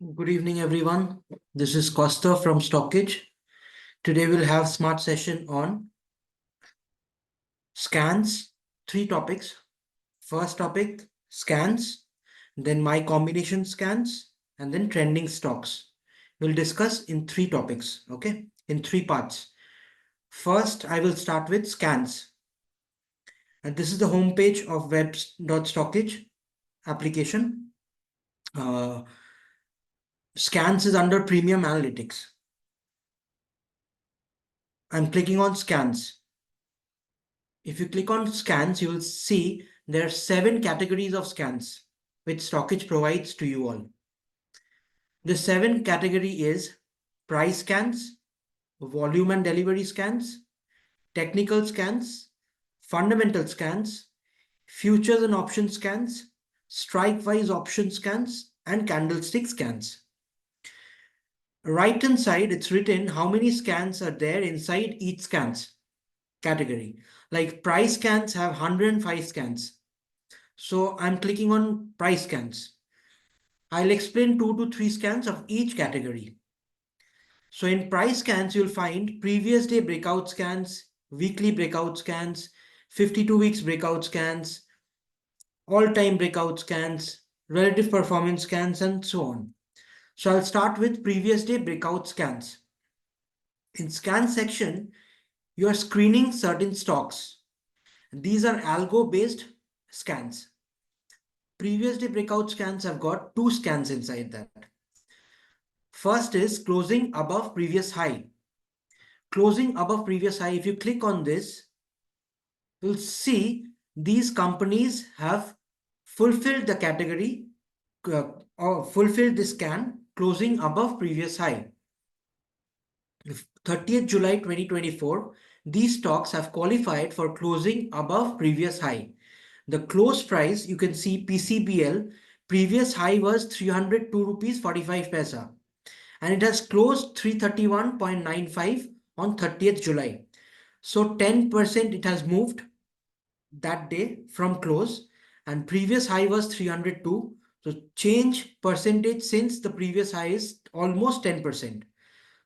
Good evening, everyone. This is Costa from Stockage. Today we'll have smart session on scans, three topics. First topic, scans, then my combination scans, and then trending stocks. We'll discuss in three topics, okay? In three parts. First, I will start with scans. And this is the homepage of web.stockage application. Uh, scans is under premium analytics. I'm clicking on scans. If you click on scans, you will see there are 7 categories of scans which Stockage provides to you all. The 7 category is price scans, volume and delivery scans, technical scans, fundamental scans, futures and option scans, strike-wise option scans, and candlestick scans. Right hand side, it's written how many scans are there inside each scans category. Like price scans have 105 scans. So I'm clicking on price scans. I'll explain 2 to 3 scans of each category. So in price scans, you'll find previous day breakout scans, weekly breakout scans, 52 weeks breakout scans, all-time breakout scans, relative performance scans, and so on. So I'll start with previous day breakout scans. In scan section, you are screening certain stocks. These are algo-based scans. Previous day breakout scans have got 2 scans inside that. First is closing above previous high. Closing above previous high, if you click on this, you'll see these companies have fulfilled the category or fulfilled the scan closing above previous high. 30th July 2024, these stocks have qualified for closing above previous high. The close price, you can see PCBL, previous high was 302 rupees 45 paisa. And it has closed 331.95 on 30th July. So 10% it has moved that day from close, and previous high was 302. So change percentage since the previous high is almost 10%.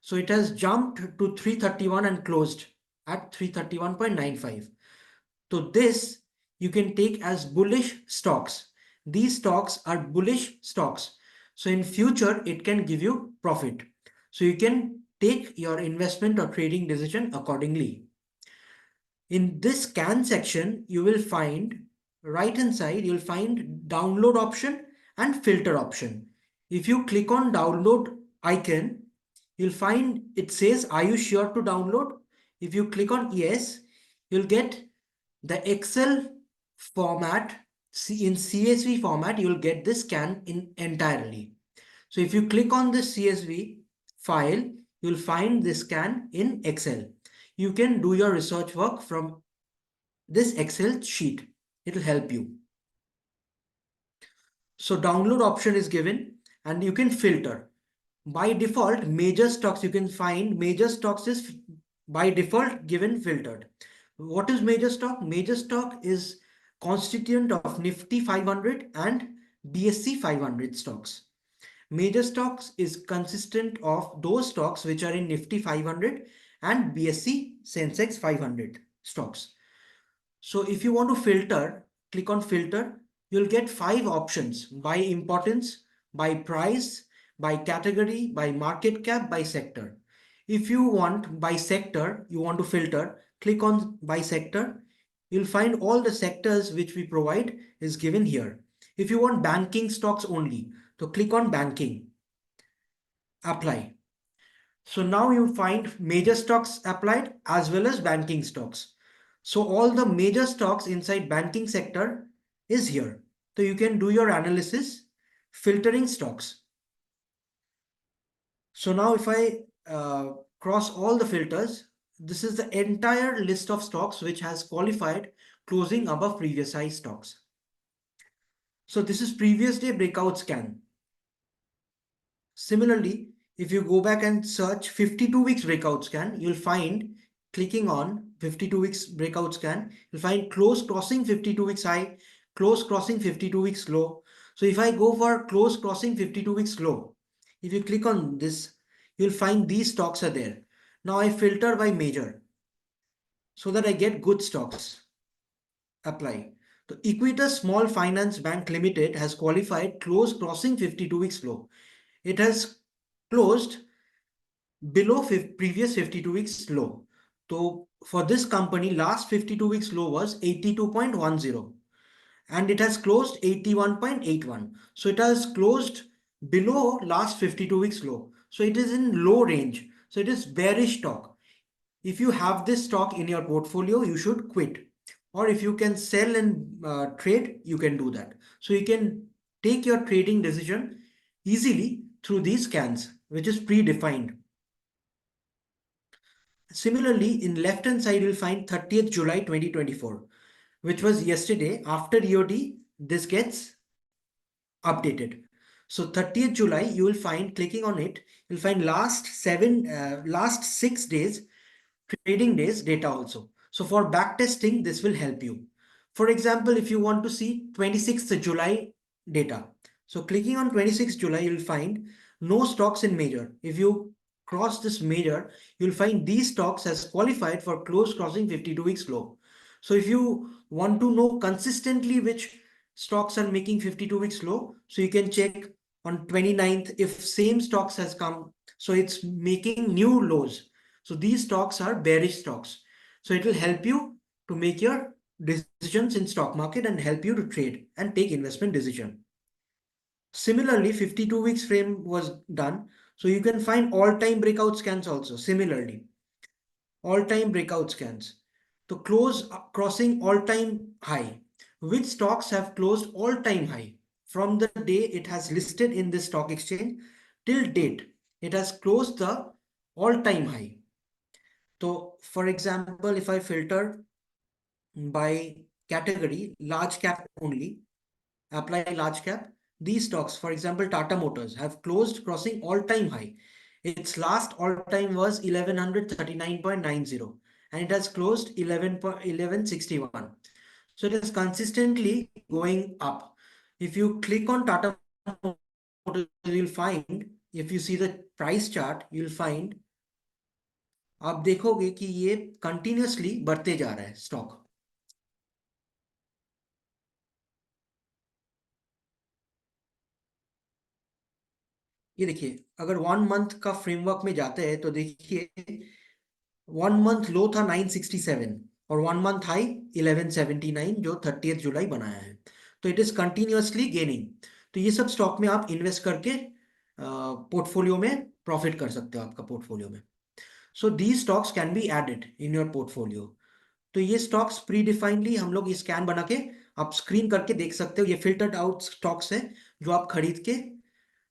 So it has jumped to 331 and closed at 331.95. So this you can take as bullish stocks. These stocks are bullish stocks. So in future, it can give you profit. So you can take your investment or trading decision accordingly. In this scan section, you will find right hand side, you'll find download option and filter option. If you click on download icon, you'll find it says, are you sure to download? If you click on yes, you'll get the Excel format. In CSV format, you'll get this scan in entirely. So if you click on this CSV file, you'll find this scan in Excel. You can do your research work from this Excel sheet. It'll help you. So download option is given and you can filter. By default, major stocks, you can find major stocks is by default given filtered. What is major stock? Major stock is constituent of Nifty 500 and BSE 500 stocks. Major stocks is consistent of those stocks which are in Nifty 500 and BSE Sensex 500 stocks. So if you want to filter, click on filter. You'll get 5 options: by importance, by price, by category, by market cap, by sector. If you want by sector, you want to filter, click on by sector. You'll find all the sectors which we provide is given here. If you want banking stocks only, so click on banking, apply. So now you find major stocks applied as well as banking stocks. So all the major stocks inside banking sector is here. So you can do your analysis filtering stocks. So now if I cross all the filters, this is the entire list of stocks which has qualified closing above previous high stocks. So this is previous day breakout scan. Similarly, if you go back and search 52 weeks breakout scan, you'll find, clicking on 52 weeks breakout scan, you'll find close crossing 52 weeks high, close crossing 52 weeks low. So if I go for close crossing 52 weeks low, If you click on this, you'll find these stocks are there. Now I filter by major so that I get good stocks. Apply. The Equitas Small Finance Bank Limited has qualified close crossing 52 weeks low. It has closed below previous 52 weeks low. So for this company, last 52 weeks low was 82.10 and it has closed 81.81. So it has closed below last 52 weeks low. So it is in low range. So it is bearish stock. If you have this stock in your portfolio, you should quit. Or if you can sell and trade, you can do that. So you can take your trading decision easily through these scans, which is predefined. Similarly, in left-hand side, you'll find 30th July 2024, which was yesterday. After EOD, this gets updated. So 30th July, you will find, clicking on it, you'll find last 6 days trading days data also. So for backtesting, this will help you. For example, if you want to see 26th July data, so clicking on 26th July, you'll find no stocks in major. If you cross this major, you'll find these stocks has qualified for close crossing 52 weeks low. So if you want to know consistently which stocks are making 52 weeks low, so you can check on 29th if same stocks has come. So it's making new lows. So these stocks are bearish stocks. So it will help you to make your decisions in stock market and help you to trade and take investment decision. Similarly, 52 weeks frame was done. So you can find all-time breakout scans also. Similarly, all-time breakout scans. To close crossing all-time high. Which stocks have closed all-time high? From the day it has listed in the stock exchange till date, it has closed the all-time high. So for example, if I filter by category, large cap only, apply large cap, these stocks, for example, Tata Motors have closed crossing all-time high. Its last all-time was 1139.90 and it has closed 1161. So it is consistently going up. If you click on Tata Motors, you'll find, if you see the price chart, you'll find आप देखोगे कि ये continuously बढ़ते जा रहा है stock. ये देखिए, अगर 1 मंथ का फ्रेमवर्क में जाते हैं तो देखिए 1 मंथ लो था 967 और 1 मंथ हाई 1179 जो 30th जुलाई बनाया है। तो इट इज कंटिन्यूअसली गेनिंग। तो ये सब स्टॉक में आप इन्वेस्ट करके पोर्टफोलियो में प्रॉफिट कर सकते हो आपका पोर्टफोलियो में। So these stocks can be added in your portfolio. तो ये स्टॉक्स प्री डिफाइंडली हम लोग ये स्कैन बना के आप स्क्रीन करके देख सकते हो। ये फिल्टर्ड आउट स्टॉक्स है जो आप खरीद के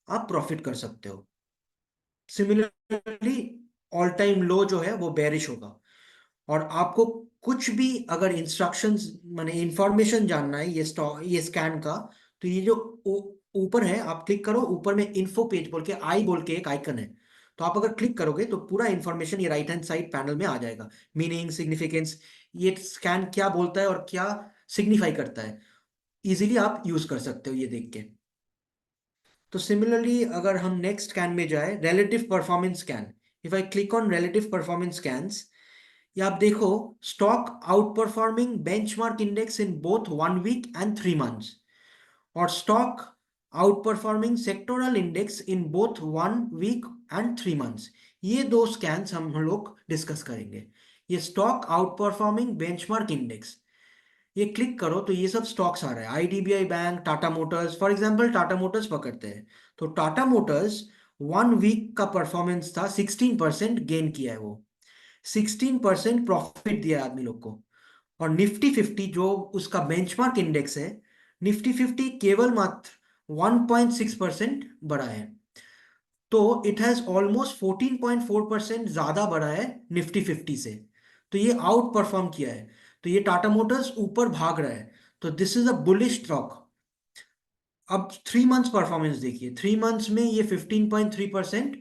आप प्रॉफिट कर सकते हो। सिमिलरली ऑल टाइम लो जो है वो बेरिश होगा। और आपको कुछ भी अगर इंस्ट्रक्शंस माने इंफॉर्मेशन जानना है ये स्टॉक ये स्कैन का, तो ये जो ऊपर है आप क्लिक करो, ऊपर में इन्फो पेज बोल के आई बोल के एक आइकन है। तो आप अगर क्लिक करोगे तो पूरा इंफॉर्मेशन ये राइट हैंड साइड पैनल में आ जाएगा। मीनिंग, सिग्निफिकेंस, ये स्कैन क्या बोलता है और क्या सिग्निफाई करता है, इजीली आप यूज कर सकते हो ये देख के। तो सिमिलरली अगर हम नेक्स्ट स्कैन में जाए, relative performance scan, if I click on relative performance scans, ये आप देखो stock outperforming benchmark index in both 1 week and 3 months और stock outperforming sectoral index in both 1 week and 3 months. ये दो scans हम लोग discuss करेंगे। ये stock outperforming benchmark index, ये क्लिक करो तो ये सब स्टॉक्स आ रहा है। IDBI bank, Tata motors, for example Tata Motors पकड़ते हैं तो टाटा मोटर्स 1 वीक का परफॉर्मेंस था 16% गेन किया है वो, 16% प्रॉफिट दिया है आदमी लोग को। और निफ्टी 50 जो उसका बेंचमार्क इंडेक्स है, निफ्टी 50 केवल मात्र 1.6% बढ़ा है। तो इट हैज ऑलमोस्ट 14.4% ज्यादा बढ़ा है निफ्टी 50 से। तो ये आउट परफॉर्म किया है। तो ये टाटा मोटर्स ऊपर भाग रहा है। तो this is a bullish stock. अब 3 मंथ्स परफॉर्मेंस देखिए, 3 मंथ्स में ये 15.3%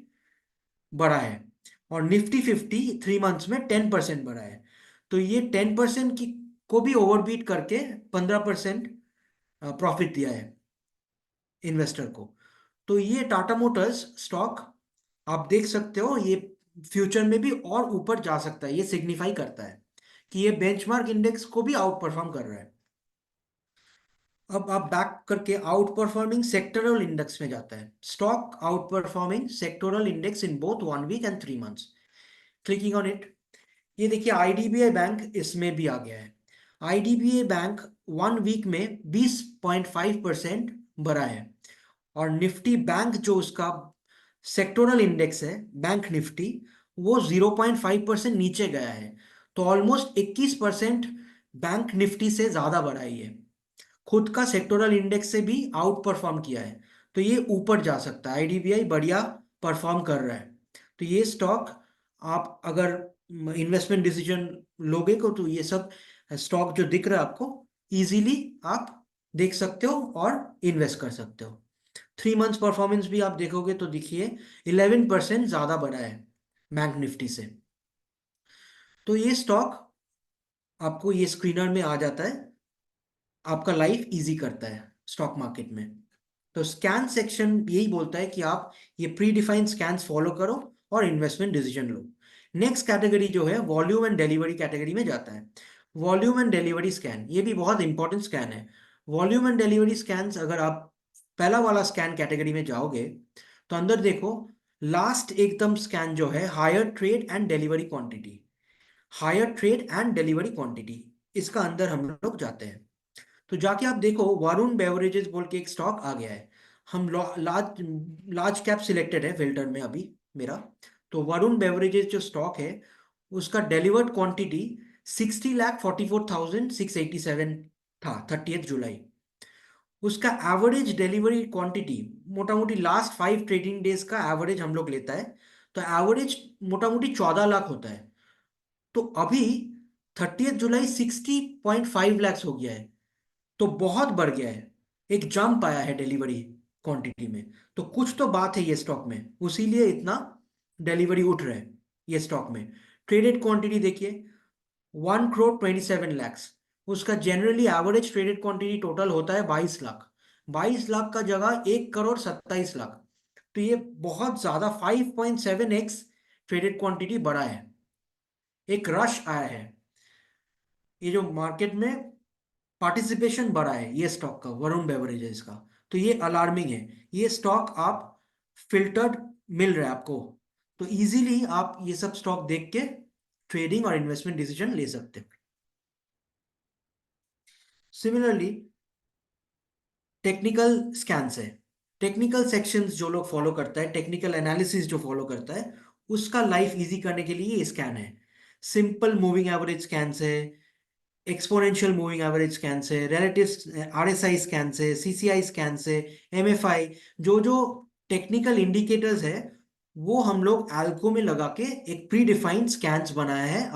बढ़ा है और निफ्टी 50 3 मंथ्स में 10% बढ़ा है। तो ये 10% की को भी ओवरबीट करके 15% प्रॉफिट दिया है इन्वेस्टर को। तो ये टाटा मोटर्स स्टॉक आप देख सकते हो, ये फ्यूचर में भी और ऊपर जा सकता है। ये सिग्निफाई करता है कि ये बेंचमार्क इंडेक्स को भी आउट परफॉर्म कर रहा है। अब आप बैक करके आउट परफॉर्मिंग सेक्टरल इंडेक्स में जाता है। Stock outperforming sectoral index in both 1 week and 3 months. Clicking on it, ये देखिए आईडीबीआई बैंक इसमें भी आ गया है। आईडीबीआई बैंक 1 वीक में 20.5% बढ़ा है। और निफ्टी बैंक जो उसका सेक्टोरल इंडेक्स है, बैंक निफ्टी, वो 0.5% नीचे गया है। तो ऑलमोस्ट 21% बैंक निफ्टी से ज्यादा बढ़ा है ये। खुद का सेक्टोरल इंडेक्स से भी आउट परफॉर्म किया है। तो ये ऊपर जा सकता है, आईडीबीआई बढ़िया परफॉर्म कर रहा है। तो ये स्टॉक आप अगर इन्वेस्टमेंट डिसीजन लोगे को, तो ये सब स्टॉक जो दिख रहा है आपको, इजीली आप देख सकते हो और इन्वेस्ट कर सकते हो। 3 मंथ्स परफॉर्मेंस भी आप देखोगे तो देखिए 11% ज्यादा बढ़ा है बैंक निफ्टी से। तो ये स्टॉक आपको ये स्क्रीनर में आ जाता है, आपका लाइफ इजी करता है स्टॉक मार्केट में। तो स्कैन सेक्शन यही बोलता है कि आप ये प्री डिफाइंड स्कैन्स फॉलो करो और इन्वेस्टमेंट डिसीजन लो। नेक्स्ट कैटेगरी जो है वॉल्यूम एंड डिलीवरी कैटेगरी में जाता है। वॉल्यूम एंड डिलीवरी स्कैन, ये भी बहुत इंपॉर्टेंट स्कैन है। वॉल्यूम एंड डिलीवरी स्कैन्स, अगर आप पहला वाला स्कैन कैटेगरी में जाओगे तो अंदर देखो, लास्ट एकदम स्कैन जो है higher trade and delivery quantity, higher trade and delivery quantity, इसका अंदर हम लोग जाते हैं। तो जाके आप देखो वरुण बेवरेजेस बोल के एक स्टॉक आ गया है। हम लार्ज लार्ज कैप सिलेक्टेड है फिल्टर में अभी मेरा। तो वरुण बेवरेजेस जो स्टॉक है, उसका डिलीवर्ड क्वांटिटी 60,44,687 था 30 जुलाई। उसका एवरेज डिलीवरी क्वांटिटी, मोटा मोटी लास्ट 5 ट्रेडिंग डेज का एवरेज हम लोग लेता है, तो एवरेज मोटा मोटी 14 लाख होता है। तो अभी 30 जुलाई 60.5 लैक्स हो गया है। तो बहुत बढ़ गया है, एक जंप आया है डिलीवरी क्वांटिटी में। तो कुछ तो बात है ये स्टॉक में, उसीलिए इतना डिलीवरी उठ रहा है ये स्टॉक में। ट्रेडेड क्वांटिटी देखिए 1 करोड़ 27 लैक्स। उसका generally average traded quantity total होता है 22 लाख। 22 लाख का जगह 1 करोड़ 27 लाख। तो ये बहुत ज्यादा 5.7x ट्रेडेड क्वांटिटी बढ़ा है। एक रश आया है, ये जो मार्केट में पार्टिसिपेशन बढ़ा है ये स्टॉक का, वरुण बेवरेजेस का। तो ये अलार्मिंग है। ये स्टॉक आप फिल्टर्ड मिल रहा है आपको, तो इजीली आप ये सब स्टॉक देख के ट्रेडिंग और इन्वेस्टमेंट डिसीजन ले सकते हो। सिमिलरली टेक्निकल स्कैन्स है। टेक्निकल सेक्शंस जो लोग फॉलो करता है, टेक्निकल एनालिसिस जो फॉलो करता है, उसका लाइफ इजी करने के लिए ये स्कैन है। सिंपल मूविंग एवरेज स्कैन्स है, एक्सपोनेंशियल मूविंग एवरेज स्कैन से, रिलेटिव आरएसआई स्कैन से, सीसीआई स्कैन से, एमएफआई, जो जो टेक्निकल इंडिकेटर्स है, वो हम लोग एल्को में लगा के एक प्री डिफाइंड स्कैन्स बनाया है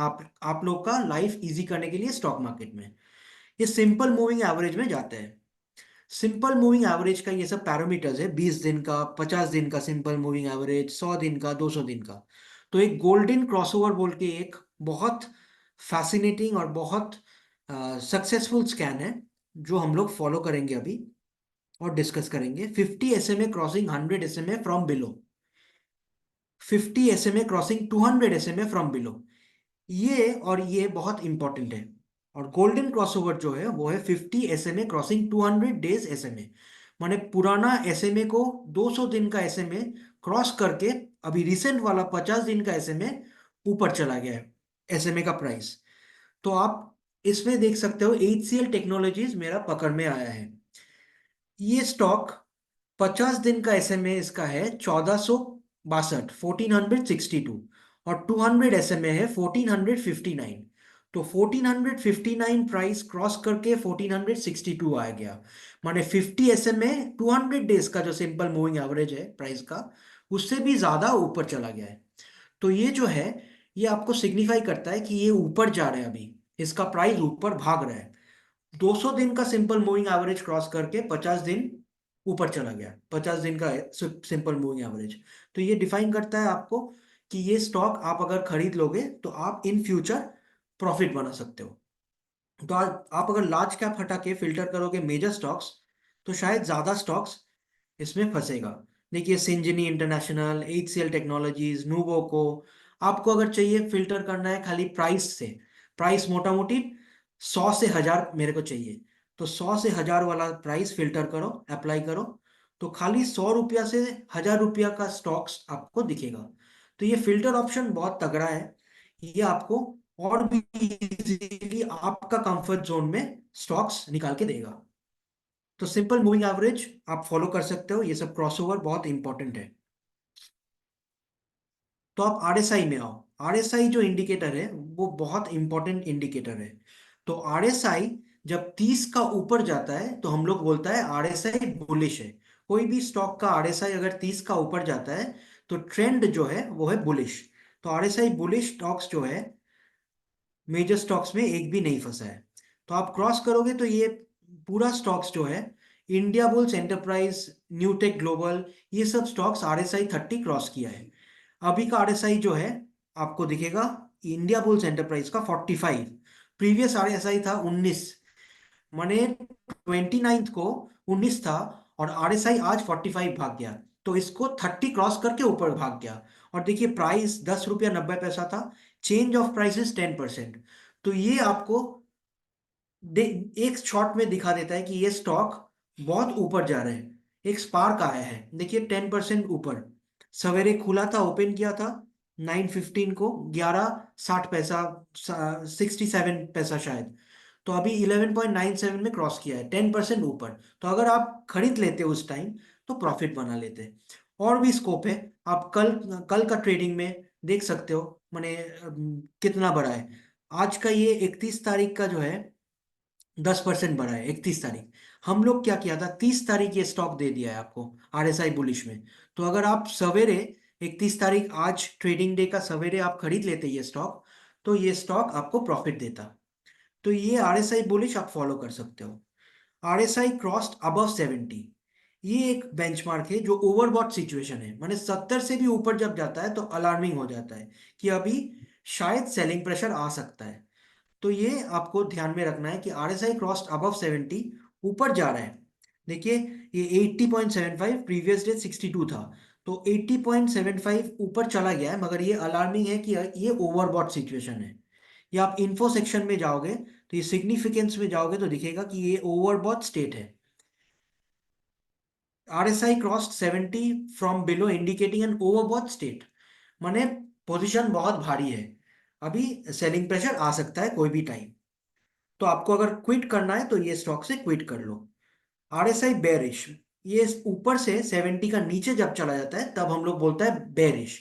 आप लोग का लाइफ इजी करने के लिए स्टॉक मार्केट में। ये सिंपल मूविंग एवरेज में जाते हैं। सिंपल मूविंग एवरेज का ये सब पैरामीटर्स है, 20 दिन का, 50 दिन का सिंपल मूविंग एवरेज, 100 दिन का, 200 दिन का। तो एक गोल्डन क्रॉसओवर बोल के एक बहुत फैसिनेटिंग और बहुत सक्सेसफुल स्कैन है, जो हम लोग फॉलो करेंगे अभी और डिस्कस करेंगे। 50 SMA crossing 100 SMA from below, 50 SMA crossing 200 SMA from below, ये बहुत इंपॉर्टेंट है। और गोल्डन क्रॉसओवर जो है वो है 50 SMA क्रॉसिंग 200 डेज SMA। माने पुराना SMA को 200 दिन का SMA क्रॉस करके अभी रिसेंट वाला 50 दिन का SMA ऊपर चला गया है SMA का प्राइस। तो आप इसमें देख सकते हो HCL टेक्नोलॉजीज मेरा पकड़ में आया है। ये स्टॉक 50 दिन का SMA इसका है 1462, 1462, और 200 SMA है 1459। तो 1459 प्राइस क्रॉस करके 1462 आ गया। माने 50 SMA 200 डेज का जो सिंपल मूविंग एवरेज है प्राइस का, उससे भी ज्यादा ऊपर चला गया है। तो ये जो है, ये आपको सिग्निफाई करता है कि ये ऊपर जा रहा है, अभी इसका प्राइस ऊपर भाग रहा है। 200 दिन का सिंपल मूविंग एवरेज क्रॉस करके 50 दिन ऊपर चला गया, 50 दिन का सिंपल मूविंग एवरेज। तो ये डिफाइन करता है आपको कि ये स्टॉक आप अगर खरीद लोगे तो आप इन फ्यूचर प्रॉफिट बना सकते हो। तो आप अगर लार्ज कैप हटा के फिल्टर करोगे मेजर स्टॉक्स, तो शायद ज्यादा स्टॉक्स इसमें फंसेगा। देखिए सिंजनी इंटरनेशनल, HCL टेक्नोलॉजीज, नूवोको। आपको अगर चाहिए फिल्टर करना है खाली प्राइस से, प्राइस मोटा मोटी 100 से 1000 मेरे को चाहिए, तो 100 से 1000 वाला प्राइस फिल्टर करो, अप्लाई करो, तो खाली 100 रुपया से 1000 रुपया का स्टॉक्स आपको दिखेगा। तो ये फिल्टर ऑप्शन बहुत तगड़ा है, ये आपको और भी इजीली आपका कंफर्ट जोन में स्टॉक्स निकाल के देगा। तो सिंपल मूविंग एवरेज आप फॉलो कर सकते हो, ये सब क्रॉसओवर बहुत इंपॉर्टेंट है। तो आप आरएसआई में आओ। आरएसआई जो इंडिकेटर है वो बहुत इंपॉर्टेंट इंडिकेटर है। तो आरएसआई जब 30 का ऊपर जाता है तो हम लोग बोलता है आरएसआई बुलिश है। कोई भी स्टॉक का आरएसआई अगर 30 का ऊपर जाता है तो ट्रेंड जो है वो है बुलिश। तो आरएसआई बुलिश स्टॉक्स जो है, मेजर स्टॉक्स में एक भी नहीं फंसा है। तो आप क्रॉस करोगे तो ये पूरा स्टॉक्स जो है, India bulls enterprise, Newtech global, ये सब स्टॉक्स आरएसआई 30 क्रॉस किया है। अभी का आरएसआई जो है आपको दिखेगा, इंडिया बुल्स एंटरप्राइज का 45, प्रीवियस आरएसआई था 19, माने 29 को 19 था और आरएसआई आज 45 भाग गया, तो इसको 30 क्रॉस करके ऊपर भाग गया। और देखिए प्राइस 10 रुपया 90 पैसा था, चेंज ऑफ प्राइसेस 10%। तो ये आपको एक शॉट में दिखा देता है कि ये स्टॉक बहुत ऊपर जा रहे हैं। एक स्पार्क आया है, देखिए 10% ऊपर। सवेरे खुला था, ओपन किया था 9:15 को, 11.60 पैसा, 67 पैसा शायद। तो अभी 11.97 में क्रॉस किया है, 10% ऊपर। तो अगर आप खरीद लेते उस टाइम तो प्रॉफिट बना लेते। और भी स्कोप है, आप कल कल का ट्रेडिंग में देख सकते हो, मैंने कितना बढ़ा है। आज का ये 31 तारीख का जो है 10% बढ़ा है, 31 तारीख। हम लोग क्या किया था, 30 तारीख ये स्टॉक दे दिया है आपको आरएसआई बुलिश में। तो अगर आप सवेरे 31 तारीख, आज ट्रेडिंग डे का सवेरे आप खरीद लेते ये स्टॉक, तो ये स्टॉक आपको प्रॉफिट देता। तो ये आरएसआई बुलिश आप फॉलो कर सकते हो। आरएसआई क्रॉस्ड अबव 70, ये एक बेंचमार्क है जो ओवरबॉट सिचुएशन है, माने 70 से भी ऊपर जब जाता है तो अलार्मिंग हो जाता है कि अभी शायद सेलिंग प्रेशर आ सकता है। तो ये आपको ध्यान में रखना है कि आरएसआई क्रॉस्ड अबव 70, ऊपर जा रहा है। देखिए ये 80.75, प्रीवियस डे 62 था, तो 80.75 ऊपर चला गया है, मगर ये अलार्मिंग है कि ये ओवरबॉट सिचुएशन है। या आप इन्फो सेक्शन में जाओगे तो ये सिग्निफिकेंस में जाओगे तो दिखेगा कि ये ओवरबॉट स्टेट है। RSI crossed 70 from below indicating an overbought state, माने पोजीशन बहुत भारी है, अभी सेलिंग प्रेशर आ सकता है कोई भी टाइम। तो आपको अगर क्विट करना है तो ये स्टॉक से क्विट कर लो। आरएसआई बेरिश, ये ऊपर से 70 का नीचे जब चला जाता है तब हम लोग बोलता है बेरिश।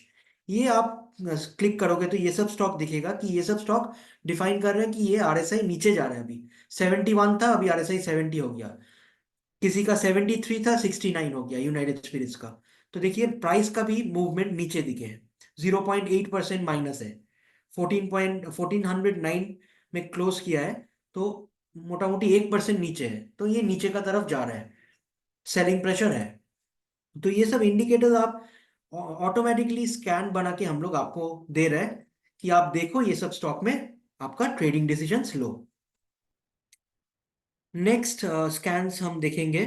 ये आप क्लिक करोगे तो ये सब स्टॉक दिखेगा कि ये सब स्टॉक डिफाइन कर रहे हैं कि ये आरएसआई नीचे जा रहा है। अभी 71 था, अभी आरएसआई 70 हो गया। किसी का 73 था, 69 हो गया यूनाइटेड स्पिरिट्स का। तो देखिए प्राइस का भी मूवमेंट नीचे दिखे है, 0.8% माइनस है। 1409 में क्लोज किया है, तो मोटा मोटी 1% नीचे है, तो ये नीचे का तरफ जा रहा है, सेलिंग प्रेशर है। तो ये सब इंडिकेटर्स आप ऑटोमेटिकली स्कैन बना के हम लोग आपको दे रहे हैं कि आप देखो ये सब स्टॉक में आपका ट्रेडिंग डिसीजंस लो। नेक्स्ट स्कैन्स हम देखेंगे।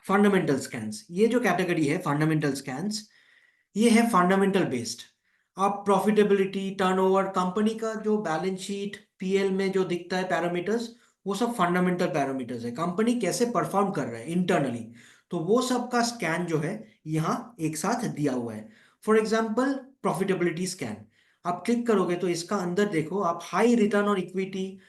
फंडामेंटल स्कैन्स, ये जो कैटेगरी है फंडामेंटल स्कैन्स, ये है फंडामेंटल बेस्ड। आप प्रॉफिटेबिलिटी, टर्नओवर, कंपनी का जो बैलेंस शीट, पीएल में जो दिखता है पैरामीटर्स, वो सब फंडामेंटल पैरामीटर्स है, कंपनी कैसे परफॉर्म कर रहा है इंटरनली। तो वो सब का स्कैन जो है यहाँ एक साथ दिया हुआ है। फॉर एग्जाम्पल प्रॉफिटेबिलिटी स्कैन, आप क्लिक करोगे तो इसका अंदर देखो आप, high return on equity,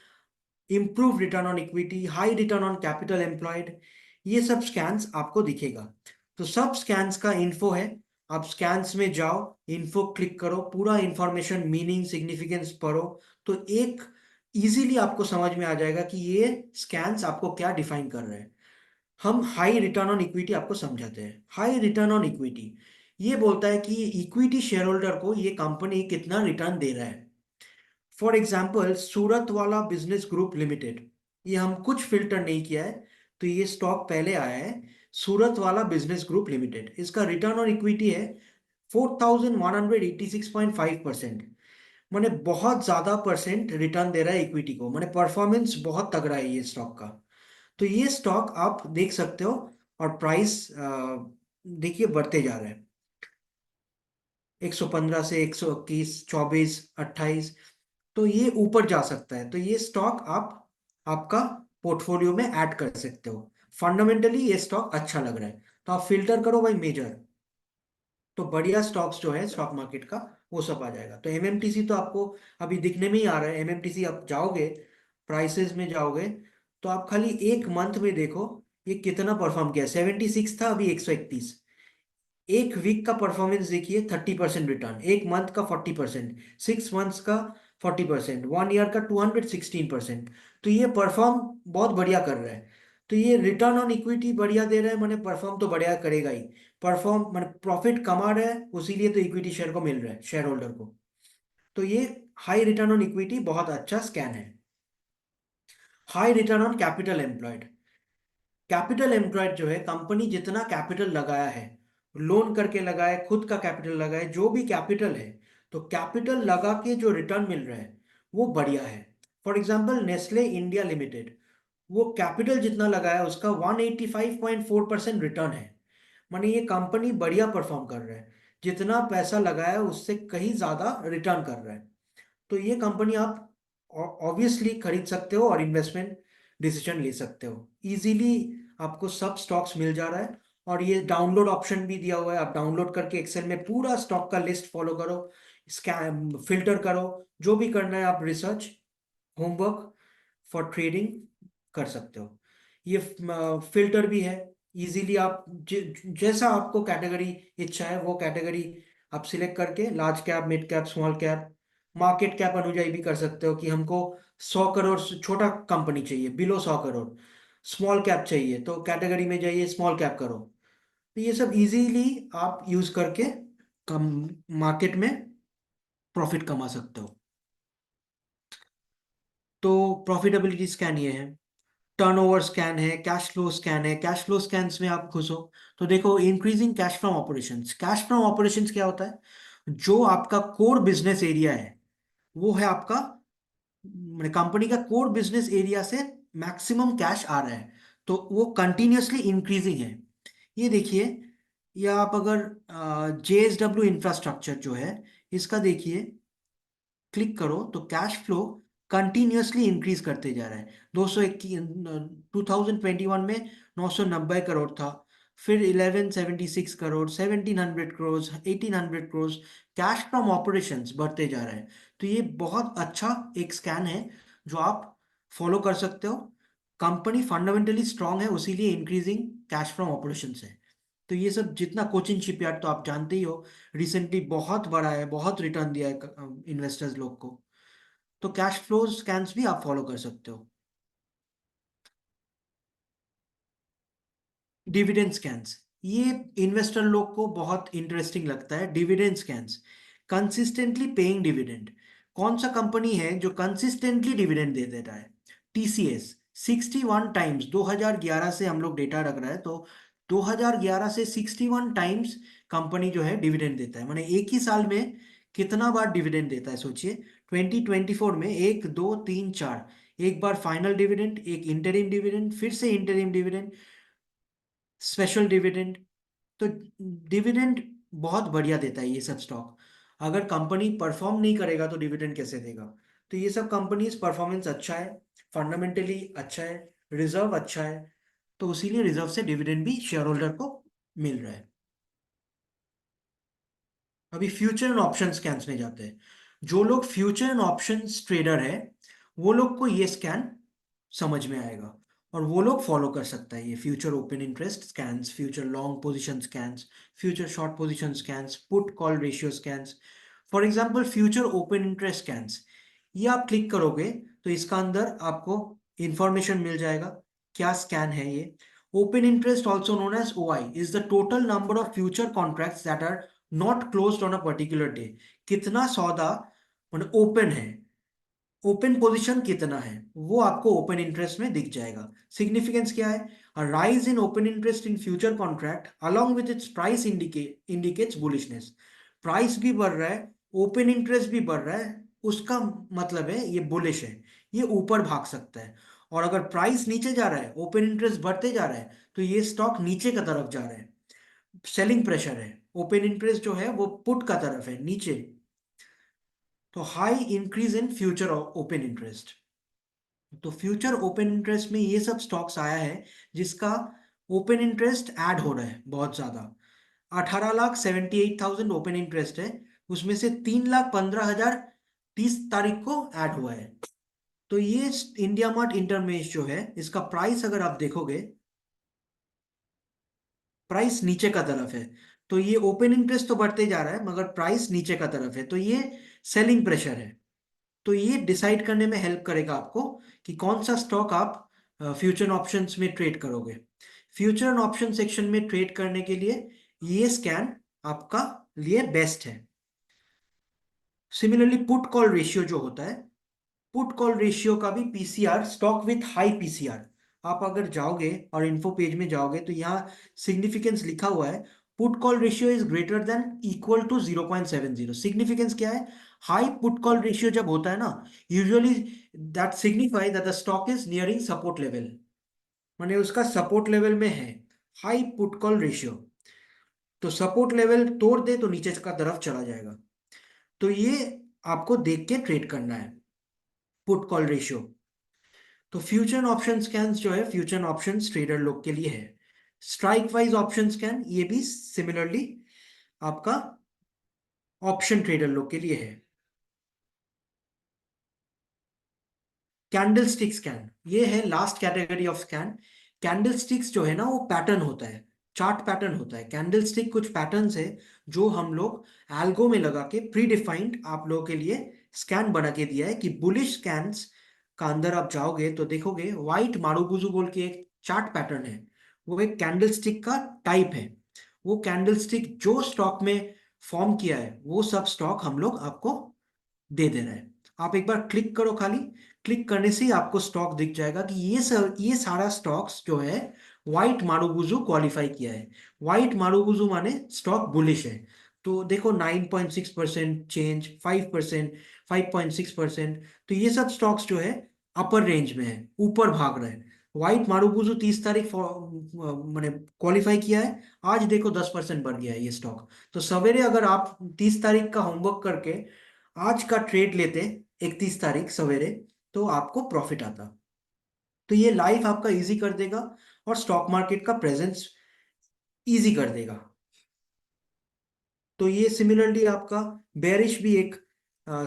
improve return on equity, high return on capital employed, ये सब स्कैन्स आपको दिखेगा। तो सब स्कैन्स का इन्फो है, आप स्कैन्स में जाओ, इन्फो क्लिक करो, पूरा इंफॉर्मेशन, मीनिंग, सिग्निफिकेंस पढ़ो, तो एक इजीली आपको समझ में आ जाएगा कि ये स्कैन्स आपको क्या डिफाइन कर रहे हैं। हम हाई रिटर्न ऑन इक्विटी आपको समझाते हैं। हाई रिटर्न ऑन इक्विटी ये बोलता है कि इक्विटी शेयर होल्डर को ये कंपनी कितना रिटर्न दे रहा है। फॉर एग्जाम्पल सूरत वाला बिजनेस ग्रुप लिमिटेड, ये हम कुछ फिल्टर नहीं किया है, तो ये स्टॉक पहले आया है। सूरत वाला बिजनेस ग्रुप लिमिटेड, इसका रिटर्न ऑन इक्विटी है 4186.5%, मैंने बहुत ज्यादा परसेंट रिटर्न दे रहा है इक्विटी को, मैंने परफॉर्मेंस बहुत तगड़ा है ये स्टॉक का। तो ये स्टॉक आप देख सकते हो, और प्राइस देखिए बढ़ते जा रहे हैं, 115 से 121, 24, 28। तो ये ऊपर जा सकता है, तो ये स्टॉक आप आपका पोर्टफोलियो में ऐड कर सकते हो। फंडामेंटली ये स्टॉक अच्छा लग रहा है, तो आप फिल्टर करो भाई मेजर, तो बढ़िया स्टॉक्स जो है स्टॉक मार्केट का वो सब आ जाएगा। तो एमएमटीसी तो आपको अभी दिखने में ही आ रहा है। एमएमटीसी आप जाओगे, प्राइसेस में जाओगे, तो आप खाली एक मंथ में देखो ये कितना परफॉर्म किया। 76 था, अभी 131। एक वीक का परफॉर्मेंस देखिए, 30% रिटर्न, एक मंथ का 40%, 6 मंथ्स का 40%, 1 ईयर का 216%। तो ये परफॉर्म बहुत बढ़िया कर रहा है। तो ये रिटर्न ऑन इक्विटी बढ़िया दे रहा है, मैंने परफॉर्म तो बढ़िया करेगा ही। परफॉर्म मैंने प्रॉफिट कमा रहा है, उसीलिए तो इक्विटी शेयर को मिल रहा है, शेयर होल्डर को। तो ये हाई रिटर्न ऑन इक्विटी बहुत अच्छा स्कैन है। High return on capital employed. Capital employed जो है, कंपनी जितना कैपिटल लगाया है, लोन करके लगाए, खुद का कैपिटल लगाए, जो भी कैपिटल है, तो कैपिटल लगा के जो रिटर्न मिल रहा है वो बढ़िया है। For example Nestle India limited, वो कैपिटल जितना लगाया उसका 185.4% रिटर्न है। माने ये कंपनी बढ़िया परफॉर्म कर रहा है, जितना पैसा लगाया उससे कहीं ज्यादा रिटर्न कर रहा है। तो ये कंपनी आप ऑब्वियसली खरीद सकते हो और इन्वेस्टमेंट डिसीजन ले सकते हो इजीली। आपको सब स्टॉक्स मिल जा रहा है, और ये डाउनलोड ऑप्शन भी दिया हुआ है, आप डाउनलोड करके एक्सेल में पूरा स्टॉक का लिस्ट फॉलो करो, स्कैन फिल्टर करो, जो भी करना है आप रिसर्च, होमवर्क फॉर ट्रेडिंग कर सकते हो। ये फिल्टर भी है, इजीली आप जैसा आपको कैटेगरी इच्छा है वो कैटेगरी आप सिलेक्ट करके, large cap, mid cap, small cap, market cap अनुଯାयी भी कर सकते हो कि हमको 100 करोड़ से छोटा कंपनी चाहिए, बिलो 100 करोड़। स्मॉल कैप चाहिए तो कैटेगरी में जाइए, स्मॉल कैप करो। तो ये सब इजीली आप यूज करके कम मार्केट में प्रॉफिट कमा सकते हो। तो प्रॉफिटेबिलिटी स्कैन ये है, टर्नओवर स्कैन है, कैश फ्लो स्कैन है। कैश फ्लो स्कैन्स में आप घुसो तो देखो, increasing cash from operations. Cash from operations क्या होता है? जो आपका कोर बिजनेस एरिया है, वो है आपका, कंपनी का कोर बिजनेस एरिया से मैक्सिमम कैश आ रहा है, तो वो कंटिन्यूअसली इंक्रीजिंग है। ये देखिए, या आप अगर जेएसडब्ल्यू इंफ्रास्ट्रक्चर जो है, इसका देखिए, क्लिक करो तो कैश फ्लो कंटिन्यूअसली इंक्रीज करते जा रहा है। 2021 में 990 करोड़ था, फिर 1176 crore, 1700 crore, 1800 crore. Cash from operations बढ़ते जा रहा है। तो ये बहुत अच्छा एक स्कैन है जो आप फॉलो कर सकते हो। कंपनी फंडामेंटली स्ट्रांग है, उसीलिए इंक्रीजिंग कैश फ्रॉम ऑपरेशंस है। तो ये सब जितना कोचिन शिपयार्ड तो आप जानते ही हो, रिसेंटली बहुत बड़ा है, बहुत रिटर्न दिया है इन्वेस्टर्स लोग को। तो कैश फ्लो स्कैन्स भी आप फॉलो कर सकते हो। डिविडेंड स्कैन्स, ये इन्वेस्टर लोग को बहुत इंटरेस्टिंग लगता है। Dividend scans, consistently paying dividend. कौन सा कंपनी है जो कंसिस्टेंटली डिविडेंड दे देता है? टीसीएस। 61 टाइम्स, 2011 से हम लोग डेटा रख रहे हैं, तो 2011 से 61 टाइम्स कंपनी जो है डिविडेंड देता है। माने एक ही साल में कितना बार डिविडेंड देता है सोचिए। 2024 में 1, 2, 3, 4, एक बार फाइनल डिविडेंड, एक इंटरिम डिविडेंड, फिर से इंटरिम डिविडेंड, स्पेशल डिविडेंड। तो डिविडेंड बहुत बढ़िया देता है ये सब स्टॉक। अगर कंपनी परफॉर्म नहीं करेगा तो डिविडेंड कैसे देगा? तो ये सब कंपनीज परफॉर्मेंस अच्छा है, फंडामेंटली अच्छा है, रिजर्व अच्छा है, तो इसीलिए रिजर्व से डिविडेंड भी शेयर होल्डर को मिल रहा है। अभी फ्यूचर एंड ऑप्शन स्कैन्स में जाते हैं। जो लोग फ्यूचर एंड ऑप्शंस ट्रेडर है, वो लोग को ये स्कैन समझ में आएगा, और वो लोग फॉलो कर सकता है ये future open interest scans, future long position scans, future short position scans, put call ratio scans. For example future open interest scans, ये आप क्लिक करोगे तो इसका अंदर आपको इंफॉर्मेशन मिल जाएगा क्या स्कैन है ये। Open interest also known as OI is the total number of future contracts that are not closed on a particular day. कितना सौदा ओपन है, ओपन पोजीशन कितना है, वो आपको ओपन इंटरेस्ट में दिख जाएगा। सिग्निफिकेंस क्या है? A rise in open interest in future contract along with its price indicates bullishness. Price भी बढ़ रहा है, ओपन इंटरेस्ट भी बढ़ रहा है, उसका मतलब है ये बुलिश है, ये ऊपर भाग सकता है। और अगर प्राइस नीचे जा रहा है, ओपन इंटरेस्ट बढ़ते जा रहा है, तो ये स्टॉक नीचे का तरफ जा रहा है, सेलिंग प्रेशर है। ओपन इंटरेस्ट जो है वो पुट का तरफ है, नीचे। तो high increase in future open interest. तो फ्यूचर ओपन इंटरेस्ट में ये सब स्टॉक्स आया है जिसका ओपन इंटरेस्ट ऐड हो रहा है बहुत ज्यादा। 18,78,000 ओपन इंटरेस्ट है, उसमें से 3,15,000 30 तारीख को ऐड हुआ है। तो ये इंडिया मार्ट इंटरमेश जो है, इसका प्राइस अगर आप देखोगे, प्राइस नीचे का तरफ है। तो ये ओपन इंटरेस्ट तो बढ़ते जा रहा है मगर प्राइस नीचे का तरफ है, तो ये सेलिंग प्रेशर है। तो ये डिसाइड करने में हेल्प करेगा आपको कि कौन सा स्टॉक आप फ्यूचर ऑप्शंस में ट्रेड करोगे। फ्यूचर ऑप्शन सेक्शन में ट्रेड करने के लिए ये स्कैन आपका लिए बेस्ट है। सिमिलरली पुट कॉल रेशियो जो होता है, पुट कॉल रेशियो का भी PCR, stock with high PCR, आप अगर जाओगे और इन्फो पेज में जाओगे तो यहाँ सिग्निफिकेंस लिखा हुआ है, put call ratio is greater than equal to 0.70। Significance क्या है? हाई पुट कॉल रेशियो जब होता है ना, usually that signify that the stock is nearing support level, माने उसका सपोर्ट लेवल में है। हाई पुट कॉल रेशियो, तो सपोर्ट लेवल तोड़ दे तो नीचे का तरफ चला जाएगा। तो ये आपको देख के ट्रेड करना है, पुट कॉल रेशियो। तो फ्यूचर ऑप्शन स्कैन्स जो है, फ्यूचर ऑप्शन ट्रेडर लोग के लिए है। स्ट्राइक वाइज ऑप्शन स्कैन ये भी सिमिलरली आपका ऑप्शन ट्रेडर लोग के लिए है। कैंडल स्टिक स्कैन ये है last category of scan. Candle sticks जो है ना, वो पैटर्न होता है, चार्ट पैटर्न होता है। कैंडल स्टिक कुछ पैटर्न्स है जो हम लोग एल्गो में लगा के प्री डिफाइंड आप लोगों के लिए स्कैन बना के दिया है कि बुलिश स्कैन्स का अंदर आप जाओगे तो देखोगे व्हाइट मारुबुजू बोल के एक चार्ट पैटर्न है, वो एक कैंडल स्टिक का टाइप है। वो कैंडल स्टिक जो स्टॉक में फॉर्म किया है वो सब स्टॉक हम लोग आपको दे दे रहा है। आप एक बार क्लिक करो, खाली क्लिक करने से ही आपको स्टॉक दिख जाएगा कि ये सारा स्टॉक्स जो है व्हाइट मारुबुजू क्वालिफाई किया है। व्हाइट मारुबुजू माने स्टॉक बुलिश है। तो देखो 9.6% चेंज, 5%, 5.6%, तो ये सब स्टॉक्स जो है अपर रेंज में है, ऊपर भाग रहे हैं। व्हाइट मारुबुजू 30 तारीख मैंने क्वालिफाई किया है, आज देखो 10% बढ़ गया है ये स्टॉक। तो सवेरे अगर आप 30 तारीख का होमवर्क करके आज का ट्रेड लेते 31 तारीख सवेरे, तो आपको प्रॉफिट आता। तो ये लाइफ आपका इजी कर देगा और स्टॉक मार्केट का प्रेजेंस इजी कर देगा। तो ये सिमिलरली आपका बेरिश भी एक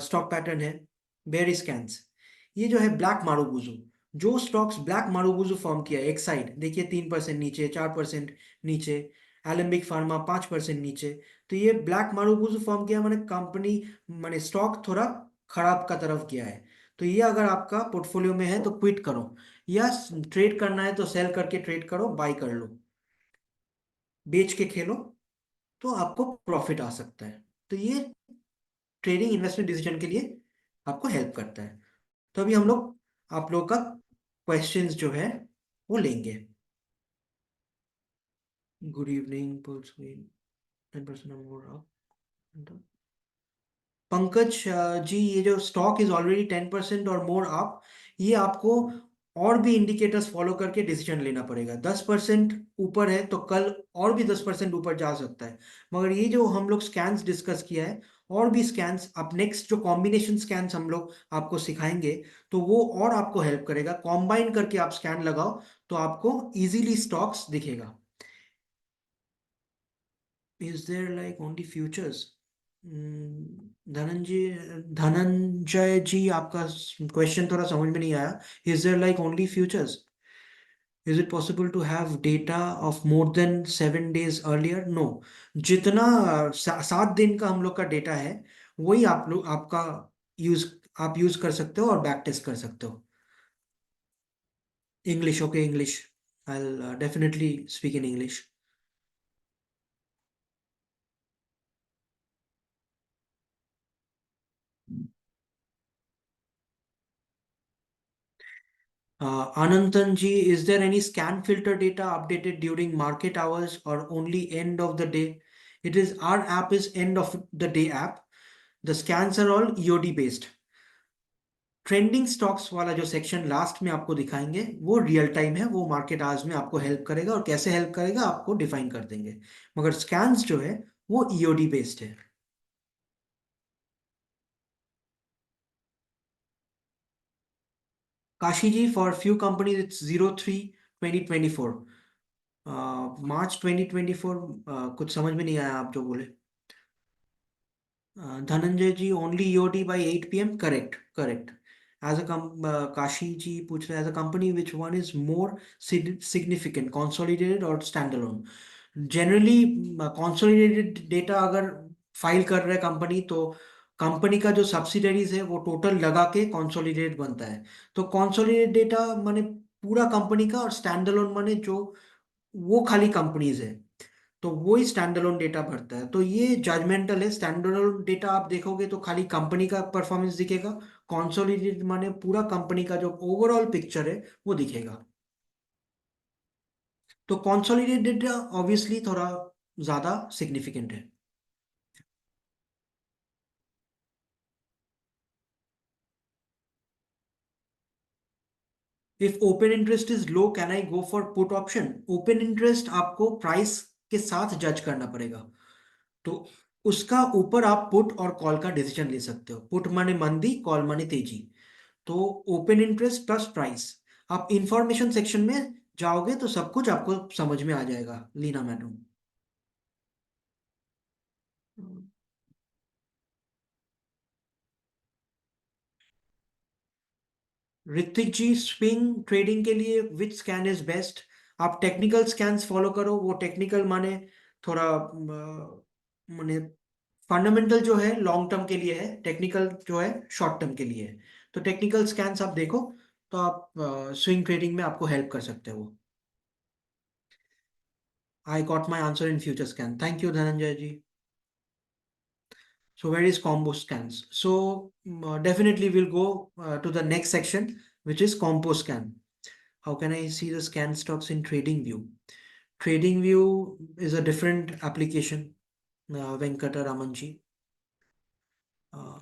स्टॉक पैटर्न है, बेरिश कैंस। ये जो है ब्लैक मारुबुजू, जो स्टॉक्स ब्लैक मारुबुजू फॉर्म किया है, एक साइड देखिए 3% नीचे, 4% नीचे, एलेम्बिक फार्मा 5% नीचे। तो ये ब्लैक मारुबुजू फॉर्म किया मैंने कंपनी, मैंने स्टॉक थोड़ा खराब का तरफ किया है। तो ये अगर आपका पोर्टफोलियो में है तो क्विट करो, या ट्रेड करना है तो सेल करके ट्रेड करो, बाय कर लो, बेच के खेलो, तो आपको प्रॉफिट आ सकता है। तो ये ट्रेडिंग इन्वेस्टमेंट डिसीजन के लिए आपको हेल्प करता है। तो अभी हम लोग आप लोग का क्वेश्चंस जो है वो लेंगे। Good evening plus 10% more up. Pankaj ji, ये जो स्टॉक इज ऑलरेडी 10% और मोर अप, ये आपको और भी इंडिकेटर्स फॉलो करके डिसीजन लेना पड़ेगा। 10% ऊपर है तो कल और भी 10% ऊपर जा सकता है। मगर ये जो हम लोग स्कैन्स डिस्कस किया है, और भी स्कैन्स अब नेक्स्ट जो कॉम्बिनेशन स्कैन्स हम लोग आपको सिखाएंगे, तो वो और आपको हेल्प करेगा। कॉम्बाइन करके आप स्कैन लगाओ तो आपको इजीली स्टॉक्स दिखेगा। Is there like only futures? Dhananjay ji, आपका क्वेश्चन थोड़ा समझ में नहीं आया। Is there like only futures? Is it possible to have data of more than 7 days earlier? No. जितना 7 दिन का हम लोग का डेटा है, वही आप लोग आपका यूज आप यूज कर सकते हो और बैक टेस्ट कर सकते हो। English, okay, English, I definitely speak in English. Anantan ji, is there any scan filter data updated during market hours or only end of the day? It is, our app is end of the day app. The scans are all EOD based. Trending stocks वाला जो section last में आपको दिखाएंगे वो real time है, वो market hours में आपको हेल्प करेगा, और कैसे हेल्प करेगा आपको डिफाइन कर देंगे। मगर स्कैन्स जो है वो ईओडी बेस्ड है। Kashi ji, for few companies it's 03/2024, March 2024। कुछ समझ में नहीं आया आप जो बोले। Dhananjay ji, only EOD by 8 p.m. Correct, correct. As a Kashi ji पूछ रहे, as a company which one is more significant, consolidated और standalone. Generally consolidated data अगर फाइल कर रहे कंपनी, तो कंपनी का जो सब्सिडरीज है वो टोटल लगा के कंसोलिडेट बनता है। तो कंसोलिडेटेड डेटा माने पूरा कंपनी का, और स्टैंड अलोन माने जो वो खाली कंपनीज है, तो वो ही स्टैंड अलोन डेटा भरता है। तो ये जजमेंटल है। स्टैंड अलोन डेटा आप देखोगे तो खाली कंपनी का परफॉर्मेंस दिखेगा, कॉन्सोलिडेटेड माने पूरा कंपनी का जो ओवरऑल पिक्चर है वो दिखेगा। तो कॉन्सोलिडेटेड डेटा ऑब्वियसली थोड़ा ज्यादा सिग्निफिकेंट है। If open interest is low can I go for put option? Open interest आपको प्राइस के साथ जज करना पड़ेगा, तो उसका ऊपर आप पुट और कॉल का डिसीजन ले सकते हो। पुट माने मंदी, कॉल माने तेजी। तो ओपन इंटरेस्ट प्लस प्राइस, आप इंफॉर्मेशन सेक्शन में जाओगे तो सब कुछ आपको समझ में आ जाएगा, लीना मैडम। ऋतिक जी, स्विंग ट्रेडिंग के लिए विच स्कैन इज बेस्ट? आप टेक्निकल स्कैन्स फॉलो करो। वो टेक्निकल माने थोड़ा माने फंडामेंटल जो है लॉन्ग टर्म के लिए है, टेक्निकल जो है शॉर्ट टर्म के लिए है। तो टेक्निकल स्कैन्स आप देखो, तो आप स्विंग ट्रेडिंग में आपको हेल्प कर सकते हो। I got my answer in future scan, thank you Dhananjay ji. So where is combo scans? So definitely we'll go to the next section, which is combo scan. How can I see the scan stocks in Trading View? Trading View is a different application. Venkata Ramanji, uh,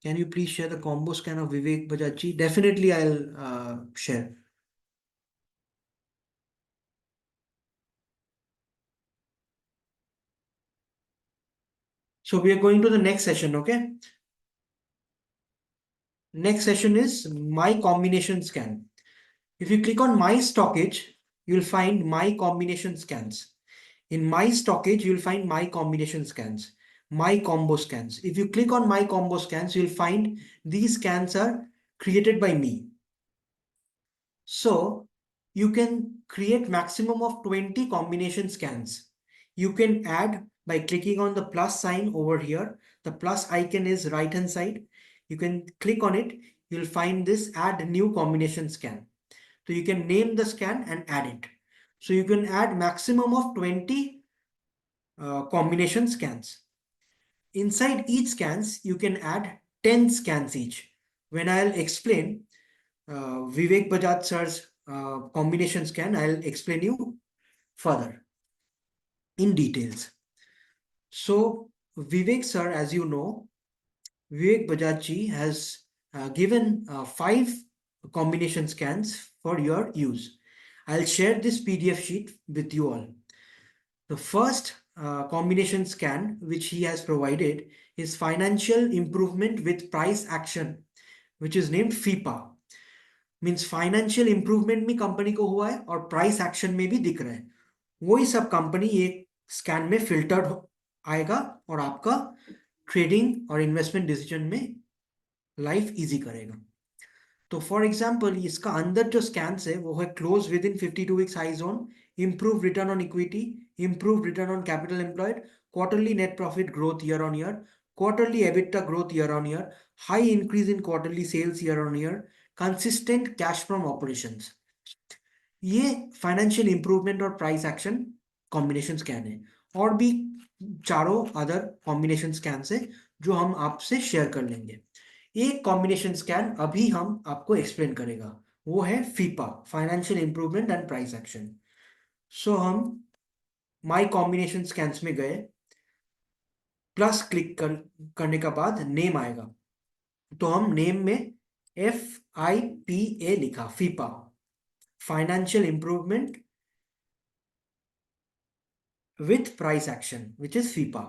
can you please share the combo scan of Vivek Bajaj? Definitely, I'll share. So we are going to the next session. Okay. Next session is my combination scan. If you click on my stockage, you'll find my combination scans. In my stockage, you'll find my combination scans, my combo scans. If you click on my combo scans, you'll find these scans are created by me. So you can create maximum of 20 combination scans. You can add by clicking on the plus sign over here. The plus icon is right hand side. You can click on it. You'll find this add new combination scan. So you can name the scan and add it. So you can add maximum of 20 combination scans. Inside each scans, you can add 10 scans each. When I'll explain Vivek Bajaj sir's combination scan, I'll explain you further in details. So Vivek sir, as you know, Vivek Bajaj ji has given 5 combination scans for your use. I'll share this PDF sheet with you all. The first combination scan which he has provided is financial improvement with price action, which is named FIPA. Means financial improvement भी company को हुआ है और price action में भी दिख रहा है। वही सब कंपनी एक स्कैन में फिल्टर्ड आएगा और आपका ट्रेडिंग और इन्वेस्टमेंट डिसीजन में लाइफ इजी करेगा। तो फॉर एग्जाम्पल इसका अंदर जो स्कैन्स है वो है close within 52 weeks high zone, improve return on equity, improve return on capital employed, quarterly net profit growth year on year, quarterly EBITDA growth year on year, high increase in quarterly sales year on year, consistent cash from operations। ये financial improvement और price action combination scan है। और भी चारों other combination scan है जो हम आपसे शेयर कर लेंगे। एक कॉम्बिनेशन स्कैन अभी हम आपको एक्सप्लेन करेगा, वो है FIPA, financial improvement and price action. So हम माई कॉम्बिनेशन स्कैन्स में गए, प्लस क्लिक करने का बाद नेम आएगा। तो हम नेम में FIPA लिखा, FIPA, financial improvement with price action, which is FIPA.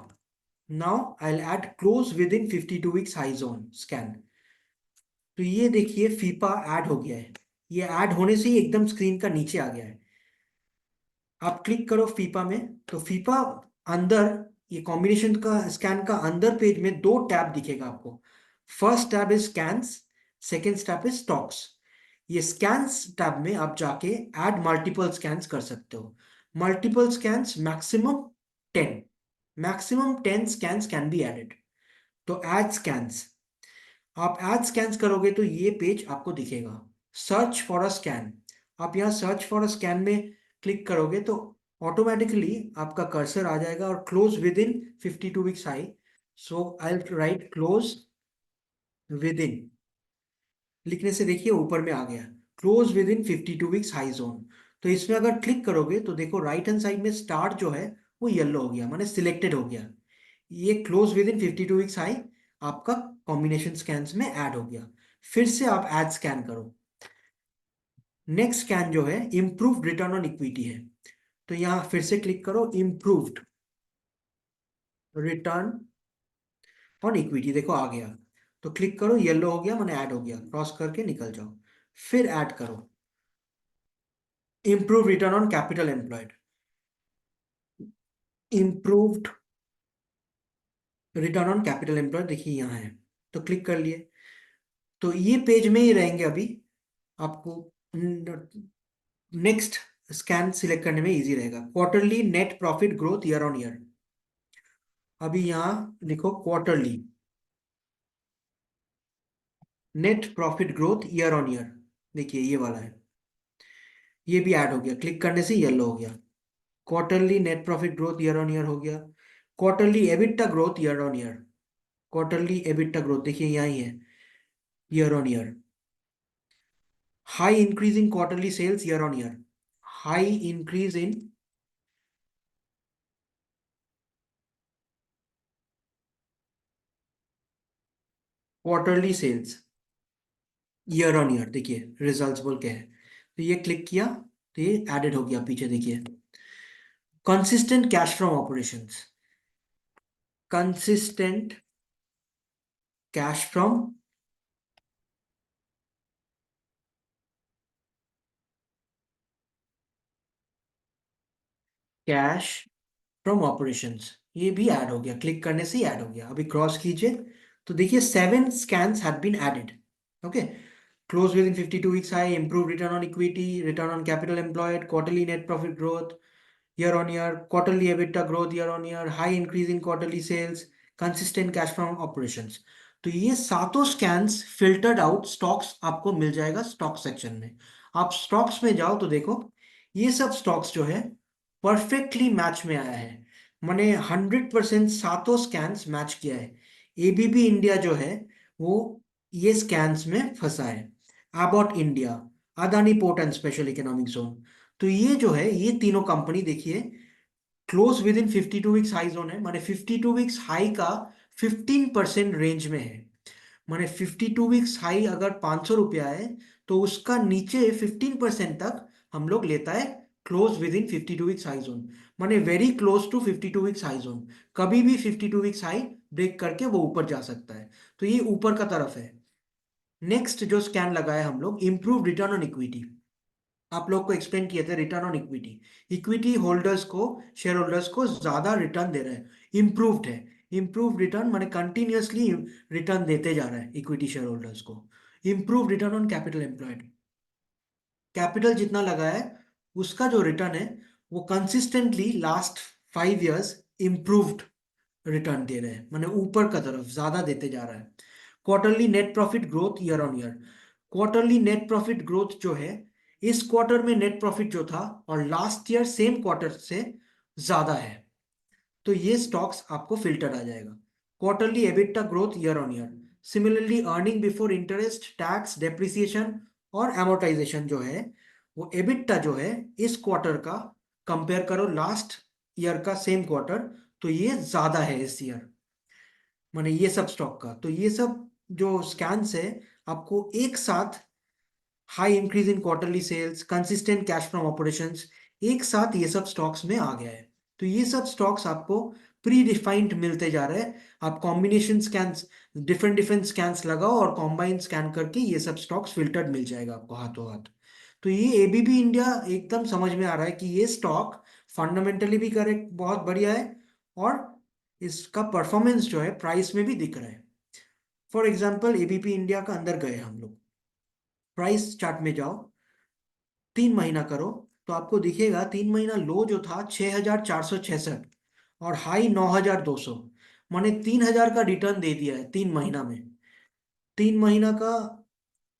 Now I'll add close within 52 weeks high zone scan. तो ये देखिए फीपा ऐड हो गया है। ये ऐड होने से ही एकदम स्क्रीन का नीचे आ गया है। आप क्लिक करो फीपा में, तो फीपा अंदर, ये कॉम्बिनेशन का स्कैन का अंदर पेज में दो टैब दिखेगा आपको। First tab is scans, second tab is stocks. ये स्कैन्स टैब में आप जाके ऐड मल्टीपल स्कैन्स कर सकते हो। Multiple scans maximum 10, maximum 10 scans can be added. तो ऐड स्कैन्स, आप ऐड स्कैन्स करोगे तो ये पेज आपको दिखेगा। सर्च फॉर अ स्कैन, आप यहाँ सर्च फॉर अ स्कैन में क्लिक करोगे तो ऑटोमेटिकली आपका कर्सर आ जाएगा और close within 52 weeks high. So I right close with in, लिखने से देखिए ऊपर में आ गया close within 52 weeks high zone. तो इसमें अगर क्लिक करोगे तो देखो राइट हैंड साइड में स्टार जो है वो येलो हो गया, माने सिलेक्टेड हो गया। ये close within 52 weeks high आपका कॉम्बिनेशन स्कैन्स में ऐड हो गया। फिर से आप ऐड स्कैन करो। नेक्स्ट स्कैन जो है इंप्रूव्ड रिटर्न ऑन इक्विटी है, तो यहाँ फिर से क्लिक करो इंप्रूव्ड रिटर्न ऑन इक्विटी, देखो आ गया। तो क्लिक करो, येलो हो गया माने ऐड हो गया, क्रॉस करके निकल जाओ। फिर ऐड करो improve return on capital employed, improved return on capital employed देखिए यहाँ है। तो क्लिक कर लिए, तो ये पेज में ही रहेंगे अभी। आपको नेक्स्ट स्कैन सिलेक्ट करने में इजी रहेगा। Quarterly net profit growth year on year, अभी यहाँ लिखो quarterly net profit growth year on year, देखिए ये वाला है। ये भी ऐड हो गया, क्लिक करने से येलो हो गया। Quarterly net profit growth year on year हो गया। Quarterly EBITDA growth year on year, quarterly EBITDA growth देखिए यहाँ ही है, year on year. High increase in quarterly sales year on year, high increase in quarterly sales year on year, देखिए results बोल के है। तो ये क्लिक किया तो ये एडेड हो गया पीछे देखिए। Consistent cash from operations, consistent cash from cash from operations, ये भी ऐड हो गया, क्लिक करने से ही ऐड हो गया। अभी क्रॉस कीजिए तो देखिए 7 scans had been added. Okay, close within 52 weeks high, improved return on equity, return on capital employed, quarterly net profit growth year on year, quarterly EBITDA growth year on year, high increase in quarterly sales, consistent cash from operations। तो ये सातों scans filtered out stocks आपको मिल जाएगा stock section में। आप stocks में जाओ तो देखो ये सब स्टॉक्स जो है परफेक्टली मैच में आया है, माने 100% सातों स्कैन्स मैच किया है। एबीबी इंडिया जो है वो ये स्कैन्स में फंसा है। About India, Adani port and special economic zone, तो ये जो है ये तीनों कंपनी देखिए close within 52 weeks high zone है, माने 52 वीक्स हाई का 15% रेंज में है। माने 52 वीक्स हाई अगर 500 रुपया है तो उसका नीचे 15% तक हम लोग लेता है close within 52 weeks high zone, माने very close to 52 weeks high zone. कभी भी 52 वीक्स हाई ब्रेक करके वो ऊपर जा सकता है, तो ये ऊपर का तरफ है। नेक्स्ट जो स्कैन लगाया हम लोग इंप्रूव रिटर्न ऑन इक्विटी, आप लोग को एक्सप्लेन किए थे return on equity. Equity holders को, शेयर होल्डर्स को ज्यादा रिटर्न दे रहे हैं, इंप्रूव्ड है। इंप्रूव रिटर्न माने कंटिन्यूअसली रिटर्न देते जा रहा है इक्विटी शेयर होल्डर्स को। Improve return on capital employed, capital जितना लगाया है उसका जो रिटर्न है वो consistently last 5 years improved return दे रहे हैं, माने ऊपर का तरफ ज्यादा देते जा रहा है। Quarterly net profit growth year on year, quarterly net profit growth जो है इस क्वार्टर में नेट प्रॉफिट जो था और लास्ट ईयर सेम क्वार्टर से ज्यादा है, तो ये स्टॉक्स आपको फिल्टर आ जाएगा। Quarterly EBITDA growth year on year, similarly earning before interest tax depreciation और एमोर्टाइजेशन जो है वो एबिटा जो है इस क्वार्टर का कंपेयर करो लास्ट ईयर का सेम क्वार्टर, तो ये ज्यादा है इस ईयर, माने ये सब स्टॉक का। तो ये सब जो स्कैन्स है आपको एक साथ high increase in quarterly sales, consistent cash from operations, एक साथ ये सब स्टॉक्स में आ गया है। तो ये सब स्टॉक्स आपको प्री डिफाइंड मिलते जा रहे हैं। आप combination scans, different different scans लगाओ और कॉम्बाइन स्कैन करके ये सब स्टॉक्स फिल्टर्ड मिल जाएगा आपको हाथों हाथ। तो ये एबीबी इंडिया एकदम समझ में आ रहा है कि ये स्टॉक फंडामेंटली भी करेक्ट बहुत बढ़िया है, और इसका परफॉर्मेंस जो है प्राइस में भी दिख रहा है। फॉर एग्जाम्पल एबीपी इंडिया का अंदर गए हम लोग, प्राइस चार्ट में जाओ, 3 महीना करो, तो आपको दिखेगा 3 महीना लो जो था 6,466 और हाई 9,200, माने 3,000 का रिटर्न दे दिया है 3 महीना में। 3 महीना का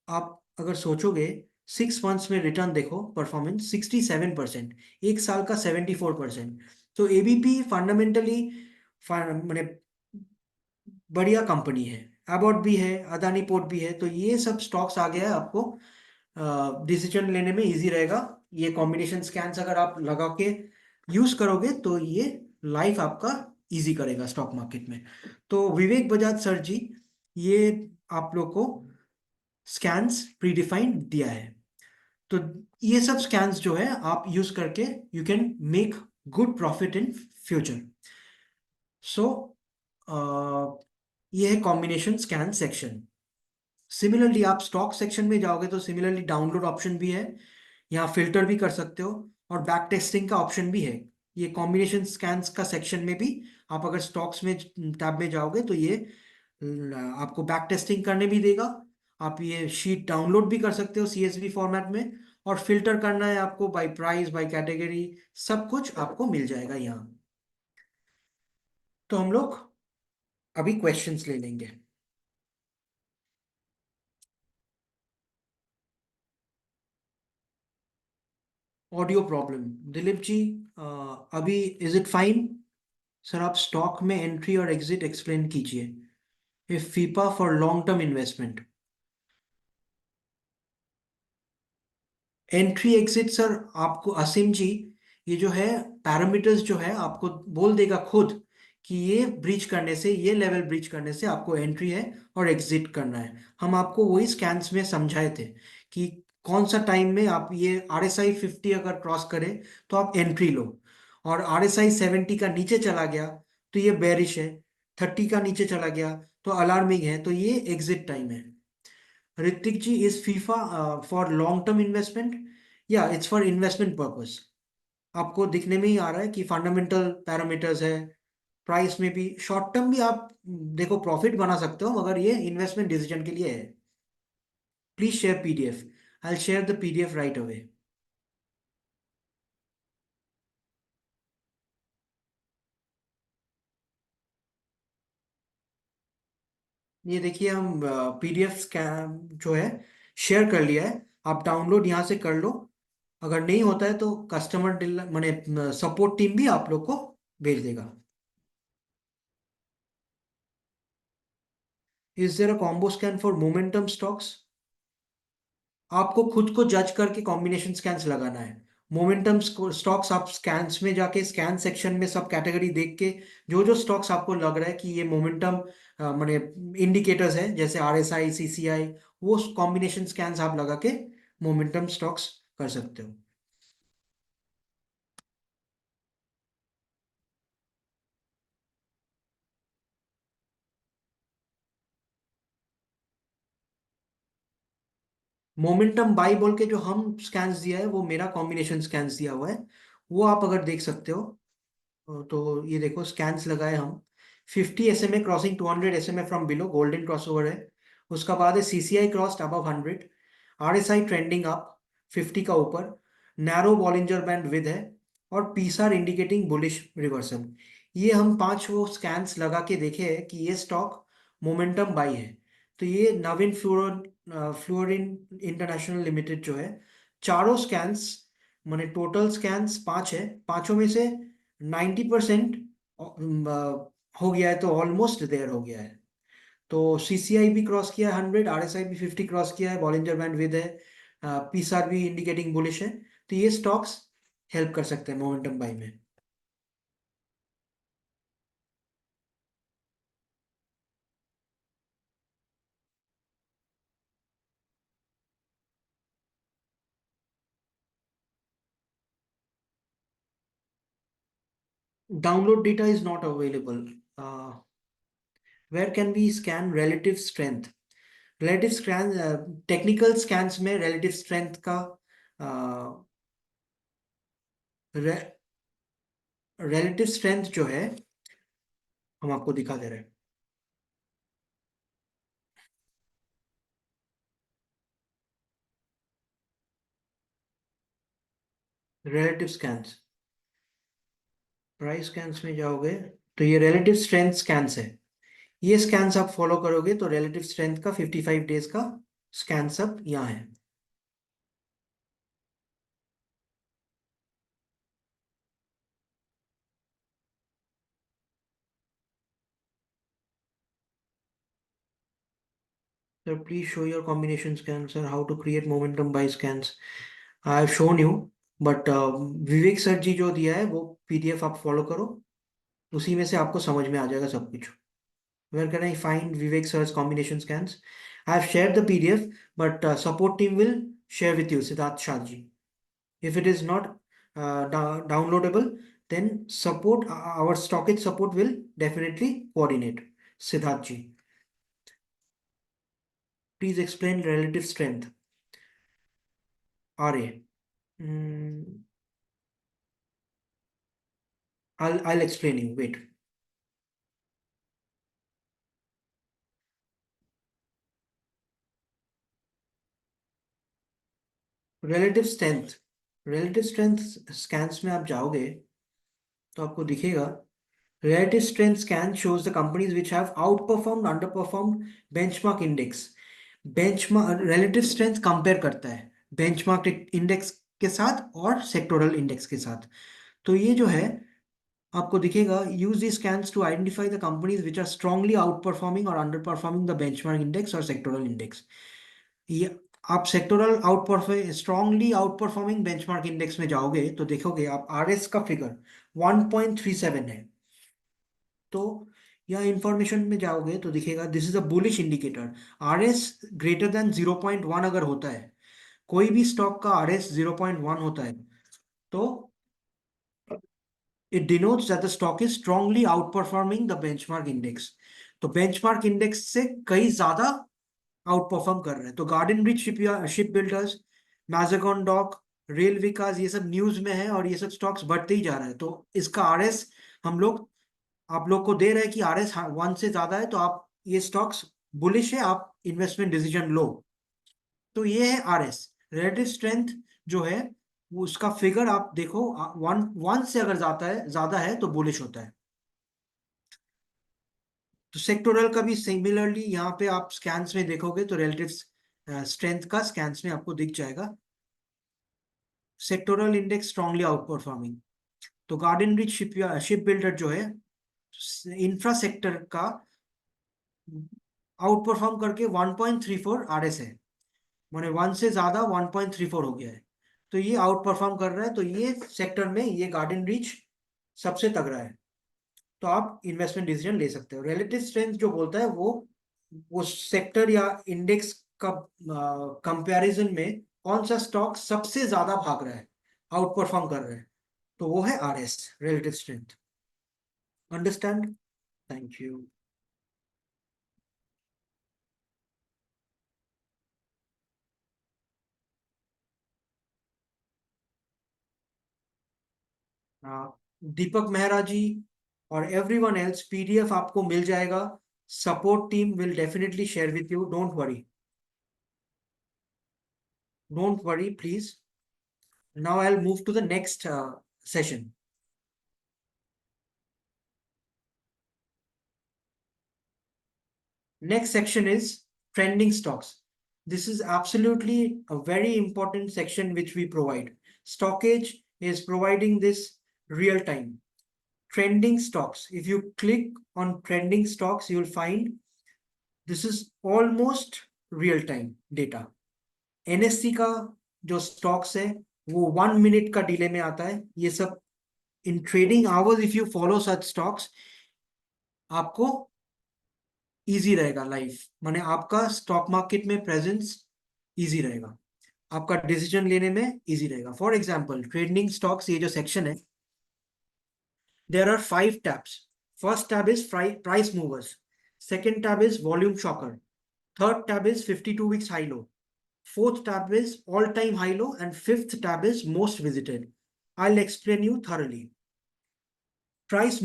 आप अगर सोचोगे, 6 मंथ्स में रिटर्न देखो, परफॉर्मेंस 67%, एक साल का 74%। तो एबीपी फंडामेंटली मैंने बढ़िया कंपनी है। अबॉट भी है, अदानी पोर्ट भी है, तो ये सब स्टॉक्स आ गया है, आपको डिसीजन लेने में इजी रहेगा। ये कॉम्बिनेशन स्कैन्स अगर आप लगा के यूज करोगे तो ये लाइफ आपका इजी करेगा स्टॉक मार्केट में। तो विवेक बजाज सर जी, ये आप लोग को स्कैन्स प्रीडिफाइंड दिया है। तो ये सब स्कैन्स जो है आप यूज करके you can make good profit in future. So ये है कॉम्बिनेशन स्कैन सेक्शन। सिमिलरली आप स्टॉक सेक्शन में जाओगे तो सिमिलरली डाउनलोड ऑप्शन भी है, यहाँ फिल्टर भी कर सकते हो, और बैक टेस्टिंग का ऑप्शन भी है। ये कॉम्बिनेशन स्कैन्स का सेक्शन में भी आप अगर स्टॉक्स में टैब में जाओगे तो ये आपको बैक टेस्टिंग करने भी देगा। आप ये शीट डाउनलोड भी कर सकते हो सीएसवी फॉर्मेट में, और फिल्टर करना है आपको बाय प्राइस, बाय कैटेगरी, सब कुछ आपको मिल जाएगा यहाँ। तो हम लोग अभी क्वेश्चंस ले लेंगे। ऑडियो प्रॉब्लम, दिलीप जी, अभी इज इट फाइन? सर आप स्टॉक में एंट्री और एग्जिट एक्सप्लेन कीजिए। ये FIPA for long term investment. Entry exit sir आपको असीम जी, ये जो है पैरामीटर्स जो है आपको बोल देगा खुद कि ये ब्रीच करने से, ये लेवल ब्रीच करने से आपको एंट्री है और एग्जिट करना है। हम आपको वही स्कैन्स में समझाए थे कि कौन सा टाइम में आप ये RSI 50 अगर क्रॉस करे तो आप एंट्री लो, और RSI 70 का नीचे चला गया तो ये बेरिश है, 30 का नीचे चला गया तो अलार्मिंग है, तो ये एग्जिट टाइम है। Hrithik ji, is FIPA for long term investment? या इट्स फॉर इन्वेस्टमेंट पर्पस। आपको दिखने में ही आ रहा है कि फंडामेंटल पैरामीटर्स है, प्राइस में भी शॉर्ट टर्म भी आप देखो प्रॉफिट बना सकते हो, मगर ये इन्वेस्टमेंट डिसीजन के लिए है। Please share PDF. I share the PDF right away. ये देखिए हम पीडीएफ स्कैन जो है शेयर कर लिया है, आप डाउनलोड यहाँ से कर लो। अगर नहीं होता है तो कस्टमर माने सपोर्ट टीम भी आप लोग को भेज देगा। Is there a combo scan for momentum stocks? आपको खुद को जज करके कॉम्बिनेशन स्कैन्स लगाना है। मोमेंटम स्टॉक्स आप स्कैन्स में जाके स्कैन सेक्शन में सब कैटेगरी देख के जो जो स्टॉक्स आपको लग रहा है कि ये मोमेंटम माने इंडिकेटर्स है, जैसे RSI, CCI, वो कॉम्बिनेशन स्कैन्स आप लगा के मोमेंटम स्टॉक्स कर सकते हो। मोमेंटम बाई बोल के जो हम स्कैन्स दिया है वो मेरा कॉम्बिनेशन स्कैन्स दिया हुआ है, वो आप अगर देख सकते हो। तो ये देखो स्कैन्स लगाए हम। 50 SMA crossing 200 SMA from below, golden crossover है। उसका बाद है CCI crossed above 100, RSI trending up 50 का ऊपर, नैरो बॉलिंजर बैंड विद है, और पीसार इंडिकेटिंग बुलिश रिवर्सल। ये हम पांच वो स्कैन्स लगा के देखे हैं कि ये स्टॉक मोमेंटम बाई है। तो ये नवीन फ्लोरिन इंटरनेशनल लिमिटेड जो है, चारों स्कैन्स माने टोटल स्कैन्स पांच है, पांचों में से 90% हो गया है, तो ऑलमोस्ट देयर हो गया है। तो CCI भी क्रॉस किया है 100, RSI भी 50 क्रॉस किया है, बॉलिंजर बैंड विद है, पीसार भी इंडिकेटिंग बुलिश है। तो ये स्टॉक्स हेल्प कर सकते हैं मोमेंटम बाई में। Download data is not available. Where can we scan relative strength? Relative scan, technical scans में relative strength का relative strength जो है हम आपको दिखा दे रहे हैं. relative scans, प्राइस स्कैन्स में जाओगे तो ये relative strength scans है. ये स्कैन्स आप फॉलो करोगे तो relative strength का 55 डेज का स्कैन सब यहाँ है. Sir, please show your combination scans, sir. How to create momentum by scans. I have shown you, but Vivek sir ji जो दिया है वो पीडीएफ आप फॉलो करो, उसी में से आपको समझ में आ जाएगा सब कुछ. Where can I find Vivek sir's combination scans? I have shared the PDF, but support team will share with you, Siddharth Shahji. If it is not downloadable, then support our stockage support will definitely coordinate. Siddharth ji, please explain relative strength. RA. Mm, I'll explain you. Wait. Relative strength. Relative strength scans में आप जाओगे तो आपको दिखेगा relative strength scan shows the companies which have outperformed, underperformed benchmark index. Benchmark relative strength compare करता है benchmark index के साथ और sectoral index के साथ. तो ये जो है आपको दिखेगा use these scans to identify the companies which are strongly outperforming or underperforming the benchmark index or sectoral index. ये आप sectoral outperform strongly outperforming benchmark index में जाओगे तो देखोगे आप आरएस का फिगर 1.37 है. तो यह इंफॉर्मेशन में जाओगे तो दिखेगा this is a bullish indicator. RS greater than 0.1 अगर होता है, कोई भी स्टॉक का आरएस 0.1 होता है, तो it denotes that the stock is strongly outperforming the benchmark index. तो बेंचमार्क इंडेक्स से कई ज्यादा आउट परफॉर्म कर रहे हैं. तो Garden Reach Ship Builders, Mazagon Dock, Rail Vikas, ये सब न्यूज में है और ये सब स्टॉक्स बढ़ते ही जा रहे हैं. तो इसका आरएस हम लोग आप लोग को दे रहे हैं कि आरएस 1 से ज्यादा है तो आप ये स्टॉक्स बुलिश है, आप इन्वेस्टमेंट डिसीजन लो. तो ये है आरएस रिलेटिव स्ट्रेंथ जो है वो उसका फिगर आप देखो 1 से अगर ज्यादा है तो बुलिश होता है. तो सेक्टोरल का भी सिमिलरली यहाँ पे आप स्कैन्स में देखोगे तो रिलेटिव स्ट्रेंथ का स्कैन्स में आपको दिख जाएगा sectoral index strongly out performing. तो गार्डन रिच शिप बिल्डर जो है इंफ्रा सेक्टर का आउट परफॉर्म करके 1.34 आरएस है, माने 1 से ज्यादा 1.34 हो गया है. तो ये आउट परफॉर्म कर रहा है, तो ये सेक्टर में ये गार्डन रिच सबसे तगड़ा है. तो आप इन्वेस्टमेंट डिसीजन ले सकते हो. रिलेटिव स्ट्रेंथ जो बोलता है वो सेक्टर या इंडेक्स का कंपैरिजन में कौन सा स्टॉक सबसे ज्यादा भाग रहा है, आउट परफॉर्म कर रहा है, तो वो है RS relative strength. Understand? Thank you. Deepak Mehra ji और एवरीवन एल्स पीडीएफ आपको मिल जाएगा. Support team will definitely share with you. Don't worry, don't worry please. Now I will move to the next session. Next section is trending stocks. This is absolutely a very important section which we provide. Stockage is providing this real time. Trending stocks. If you click on trending stocks, you will find this is almost real time data. NSE का जो stocks है वो 1 minute का delay में आता है. ये सब in trading hours if you follow such stocks आपको इजी रहेगा लाइफ, माने आपका स्टॉक मार्केट में प्रेजेंस इजी रहेगा, आपका डिसीजन लेने में इजी रहेगा. फॉर एग्जांपल ट्रेडिंग स्टॉक्स ये जो सेक्शन है There are 5 tabs. First tab is price movers. Second tab is volume shocker. Third tab is 52 weeks high low. Fourth tab is all time high low, and fifth tab is most visited. I'll explain you thoroughly. Price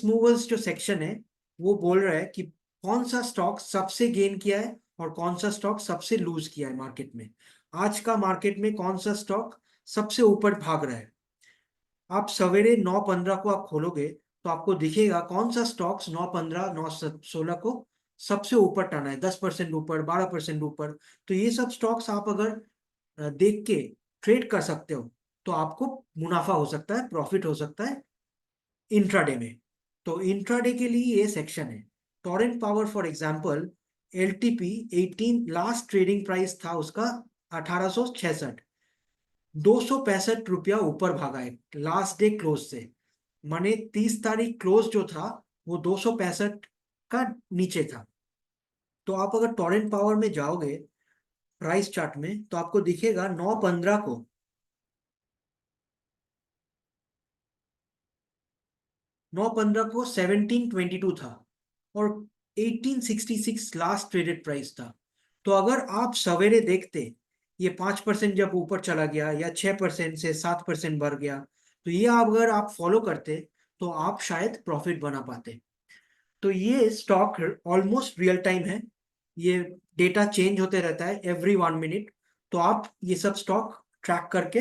movers जो section है वो बोल रहा है कि कौन सा stock सबसे गेन किया है और कौन सा स्टॉक सबसे लूज किया है मार्केट में। आज का मार्केट में कौन सा स्टॉक सबसे ऊपर भाग रहा है। आप सवेरे 9:15 को आप खोलोगे तो आपको दिखेगा कौन सा स्टॉक्स 9:15 9:16 को सबसे ऊपर टर्न है, 10% ऊपर, 12% ऊपर। तो ये सब स्टॉक्स आप अगर देख के ट्रेड कर सकते हो तो आपको मुनाफा हो सकता है, प्रॉफिट हो सकता है इंट्राडे में। तो इंट्राडे के लिए ये सेक्शन है। Torrent power for example, LTP 18 last trading price था उसका 1866, 265 रुपया ऊपर भागा है लास्ट डे क्लोज से। माने 30 तारीख क्लोज जो था वो 265 का नीचे था। तो आप अगर टोरेंट पावर में जाओगे प्राइस चार्ट में तो आपको दिखेगा 9:15 को 1722 था और 1866 लास्ट ट्रेडेड प्राइस था। तो अगर आप सवेरे देखते ये 5% जब ऊपर चला गया या 6% से 7% बढ़ गया तो ये अगर आप फॉलो करते तो आप शायद प्रॉफिट बना पाते। तो ये स्टॉक ऑलमोस्ट रियल टाइम है, ये डेटा चेंज होते रहता है एवरी 1 मिनट। तो आप ये सब स्टॉक ट्रैक करके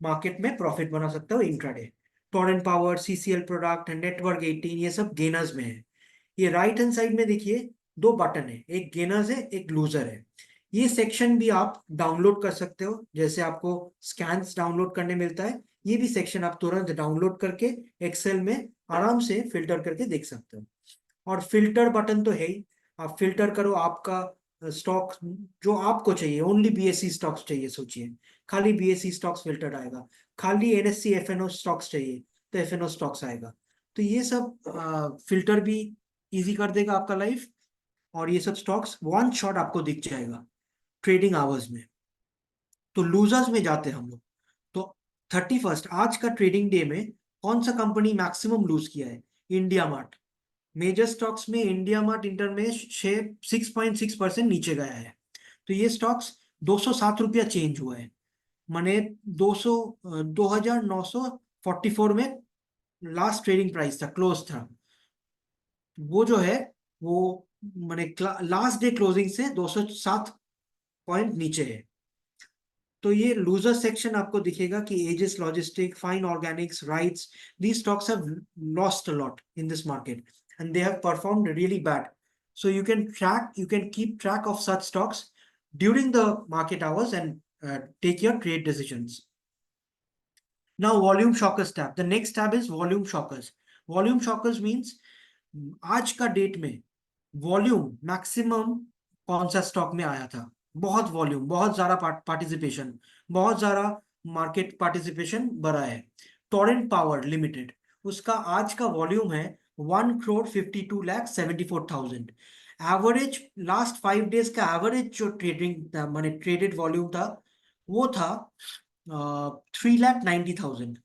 मार्केट में प्रॉफिट बना सकते हो intraday. Torrent power, CCL product, network 18 ये सब गेनर्स में है। ये राइट हैंड साइड में देखिए 2 बटन है, एक गेनर्स है एक लूजर है। ये सेक्शन भी आप डाउनलोड कर सकते हो, जैसे आपको स्कैन्स डाउनलोड करने मिलता है ये भी सेक्शन आप तुरंत डाउनलोड करके एक्सेल में आराम से फिल्टर करके देख सकते हो। और फिल्टर बटन तो है ही, आप फिल्टर करो आपका स्टॉक जो आपको चाहिए, ओनली बीएससी स्टॉक्स चाहिए, सोचिए खाली बीएससी स्टॉक्स फिल्टर आएगा। खाली एनएससी एफएनओ स्टॉक्स चाहिए तो एफएनओ स्टॉक्स आएगा। तो ये सब फिल्टर भी इजी कर देगा आपका लाइफ, और ये सब स्टॉक्स वन शॉट आपको दिख जाएगा ट्रेडिंग आवर्स में। तो लूजर्स में जाते हैं हम लोग। तो 31 आज का ट्रेडिंग डे में कौन सा कंपनी मैक्सिमम लूज किया है? India mart. मेजर स्टॉक्स में इंडिया मार्ट इंटर में 6.6% नीचे गया है। तो ये स्टॉक्स 207 रुपया चेंज हुआ है, माने 2944 में लास्ट ट्रेडिंग प्राइस था, क्लोज था। वो जो है वो माने लास्ट डे क्लोजिंग से 207 पॉइंट नीचे है। तो ये लूजर सेक्शन आपको दिखेगा कि edges logistic, fine Organics, rights, these stocks have lost a lot in this market and they have performed really bad. So you can keep track of such stocks during the market hours and take your trade decisions. Now volume shockers tab. The next tab is volume shockers. Volume shockers means आज का date में volume maximum कौन सा stock में आया था, बहुत volume, बहुत ज्यादा पार्टिसिपेशन, बहुत ज्यादा मार्केट पार्टिसिपेशन बढ़ा है। टोरेंट पावर लिमिटेड, उसका आज का वॉल्यूम है 1,52,74,000। एवरेज लास्ट 5 डेज का एवरेज जो ट्रेडिंग माने ट्रेडेड वॉल्यूम था वो था 3,90,000।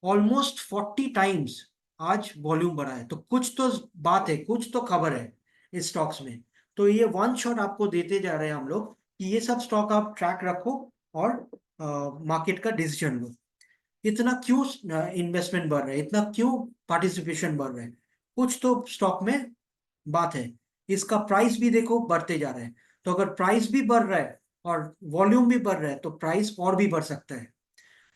ऑलमोस्ट 40 टाइम्स आज वॉल्यूम बढ़ा है। तो कुछ तो बात है, कुछ तो खबर है इस स्टॉक्स में। तो ये वन शॉट आपको देते जा रहे हैं हम लोग कि ये सब स्टॉक आप ट्रैक रखो और मार्केट का डिसीजन लो। इतना क्यों इन्वेस्टमेंट बढ़ रहा है, इतना क्यों पार्टिसिपेशन बढ़ रहा है? कुछ तो स्टॉक में बात है। इसका प्राइस भी देखो बढ़ते जा रहा है। तो अगर प्राइस भी बढ़ रहा है और वॉल्यूम भी बढ़ रहा है तो प्राइस और भी बढ़ सकता है।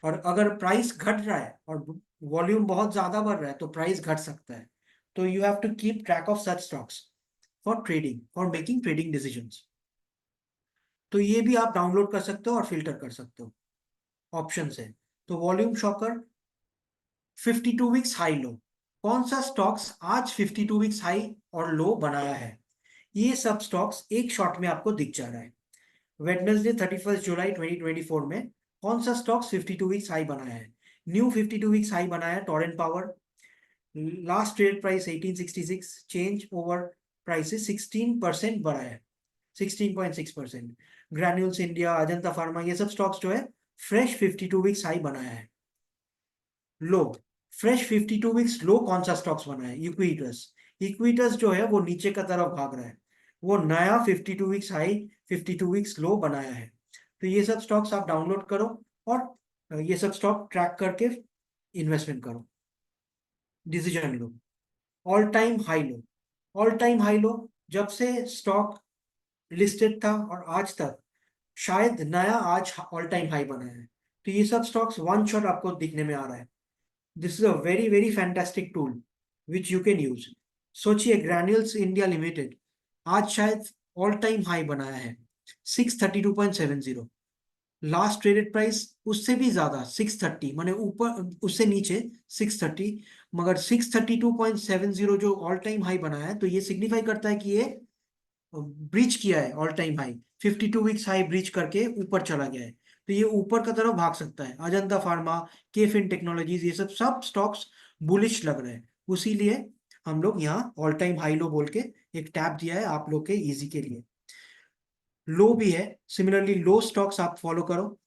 और अगर प्राइस घट रहा है और वॉल्यूम बहुत ज्यादा बढ़ रहा है तो प्राइस घट सकता है। तो you have to keep track of such stocks for trading, for making trading decisions. तो ये भी आप डाउनलोड कर सकते हो और फिल्टर कर सकते हो, ऑप्शन है। तो volume shocker 52 weeks high low, कौन सा स्टॉक्स आज 52 वीक्स हाई और लो बनाया है, ये सब स्टॉक्स एक शॉट में आपको दिख जा रहा है। वेडनेसडे 31 जुलाई 2024 में कौन सा स्टॉक्स 52 वीक्स हाई बनाया है? न्यू 52 वीक्स हाई बनाया है Torrent power. Last trade price 1866, change over prices 16% बढ़ा है, 16.6%। ग्रैन्यूल्स इंडिया, अजंता फार्मा, ये सब स्टॉक्स जो है फ्रेश 52 वीक्स हाई बनाया है। लो फ्रेश 52 वीक्स लो कौन सा स्टॉक्स बना है? इक्विटस। इक्विटस जो है वो नीचे का तरफ भाग रहा है, वो नया 52 वीक्स हाई 52 वीक्स लो बनाया है। तो ये सब स्टॉक्स आप डाउनलोड करो और ये सब स्टॉक ट्रैक करके इन्वेस्टमेंट करो, डिसीजन लो। All time high low, all time high low, जब से स्टॉक लिस्टेड था और आज तक शायद नया आज ऑल टाइम हाई बना है। तो ये सब स्टॉक्स वन शॉट आपको दिखने में आ रहा है। This is a very very fantastic tool which you can use. सोचिए ग्रैन्यूल्स इंडिया लिमिटेड आज शायद ऑल टाइम हाई बनाया है 632.70। लास्ट ट्रेडेड प्राइस उससे भी ज्यादा 630, माने ऊपर उससे नीचे 630, मगर 632.70 जो ऑल टाइम हाई बनाया है, तो ये सिग्निफाई करता है कि ये ब्रीच किया है all time high, 52 weeks high breach करके ऊपर चला गया है। तो ये ऊपर का तरफ भाग सकता है। अजंता फार्मा, केफिन टेक्नोलॉजीज, ये सब सब स्टॉक्स बुलिश लग रहे हैं। उसीलिए हम लोग यहाँ ऑल टाइम हाई लो बोल के एक टैब दिया है आप लोग के इजी के लिए। लो भी है, सिमिलरली लो स्टॉक्स आप फॉलो करो।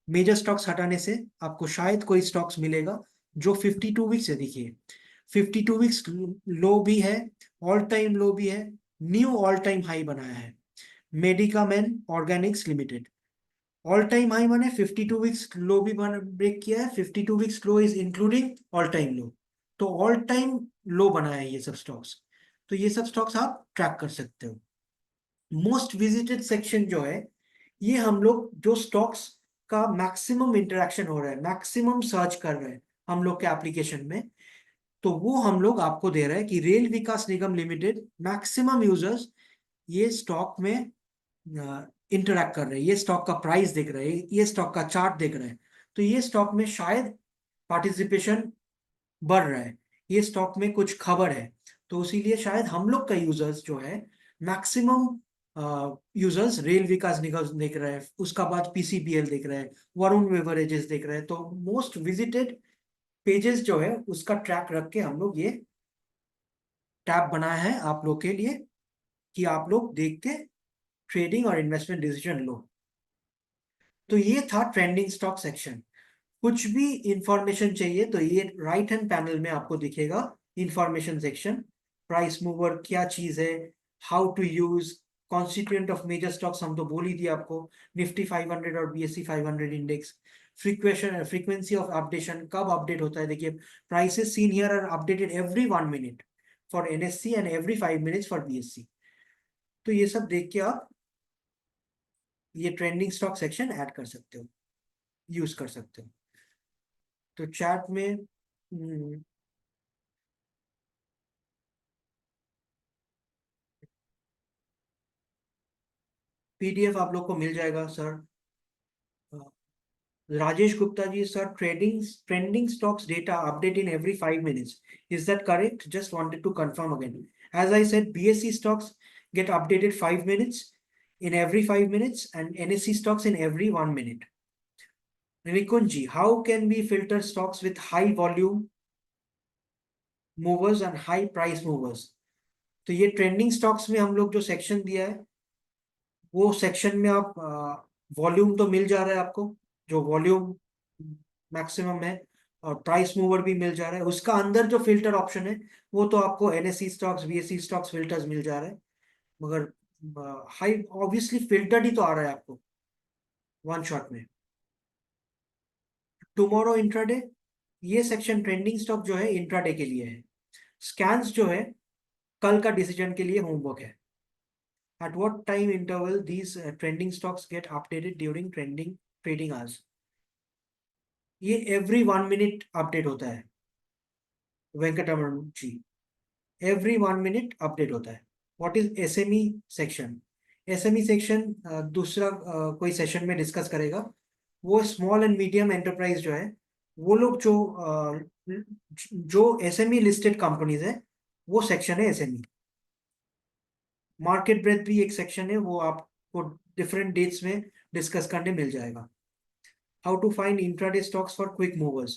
मेजर स्टॉक्स हटाने से आपको शायद कोई स्टॉक्स मिलेगा जो 52 वीक्स है। देखिए 52 वीक्स लो भी है, ऑल टाइम लो भी है, न्यू ऑल टाइम हाई बनाया है। Medicamen Organics Limited all time high माने 52 वीक्स लो भी ब्रेक किया है। 52 weeks low is including all time low. तो ऑल टाइम लो बनाया है ये सब स्टॉक्स। तो ये सब स्टॉक्स आप ट्रैक कर सकते हो। मोस्ट विजिटेड सेक्शन जो है, ये हम लोग जो स्टॉक्स का मैक्सिमम इंटरेक्शन हो रहा है, मैक्सिमम सर्च कर रहे हैं हम लोग के एप्लीकेशन में, तो वो हम लोग आपको दे रहे हैं कि रेल विकास निगम लिमिटेड मैक्सिमम यूजर्स ये स्टॉक में इंटरेक्ट कर रहे हैं, ये स्टॉक का प्राइस देख रहे हैं, ये स्टॉक का चार्ट देख रहे हैं। तो ये स्टॉक में शायद पार्टिसिपेशन बढ़ रहा है, ये स्टॉक में कुछ खबर है। तो इसीलिए शायद हम लोग का यूजर्स जो है मैक्सिमम यूजर्स रेल विकास निगम देख रहे हैं, उसका बाद पीसीबीएल देख रहे हैं, वरुण बेवरेजेस देख रहे हैं। तो मोस्ट विजिटेड पेजेस जो है उसका ट्रैक रख के हम लोग ये टैब बनाया है आप लोग के लिए कि आप लोग देख के ट्रेडिंग और इन्वेस्टमेंट डिसीजन लो। तो ये था ट्रेंडिंग स्टॉक सेक्शन। कुछ भी इंफॉर्मेशन चाहिए तो ये राइट हैंड पैनल में आपको दिखेगा इंफॉर्मेशन सेक्शन। प्राइस मूवर क्या चीज है, how to use, constituent of major stocks हम तो बोल ही दिए आपको, निफ्टी 500 और BSC 500 index, frequency of updation, कब अपडेट होता है। देखिए prices seen here are updated every 1 minute for NSC and every 5 minutes for BSC. तो ये सब देख के आप ये ट्रेंडिंग स्टॉक सेक्शन ऐड कर सकते हो, यूज कर सकते हो। तो चैट में पीडीएफ आप लोग को मिल जाएगा sir. Rajesh Gupta ji sir, trending stocks data update in every 5 minutes, is that correct? Just wanted to confirm again. As I said, BSC stocks get updated 5 minutes, in every 5 minutes, and NSE stocks in every 1 minute. Nikunji, how can we filter stocks with high volume movers and high price movers? तो ये trending stocks में हम लोग जो section दिया है, वो section में आप वॉल्यूम तो मिल जा रहा है आपको, जो वॉल्यूम मैक्सिमम है, और प्राइस मूवर भी मिल जा रहा है। उसका अंदर जो फिल्टर ऑप्शन है वो तो आपको NSC stocks BSC stocks filters मिल जा रहा है, मगर हाई ऑब्वियसली फिल्टर्ड ही तो आ रहा है आपको वन शॉट में। टुमारो इंट्राडे, ये सेक्शन ट्रेंडिंग स्टॉक जो है इंट्राडे के लिए है। स्कैन्स जो है कल का डिसीजन के लिए होमवर्क है। At what time interval these trending stocks get updated during trending trading hours? ये एवरी 1 मिनट अपडेट होता है वेंकटरमण जी, एवरी 1 मिनट अपडेट होता है। What is SME section? SME section दूसरा कोई सेशन में डिस्कस करेगा। वो स्मॉल एंड मीडियम एंटरप्राइज जो है, वो लोग जो एसएमई लिस्टेड कंपनीज है, वो सेक्शन है एसएमई। मार्केट ब्रेथ भी एक सेक्शन है, वो आपको डिफरेंट डेट्स में डिस्कस करने मिल जाएगा। How to find intraday stocks for quick movers,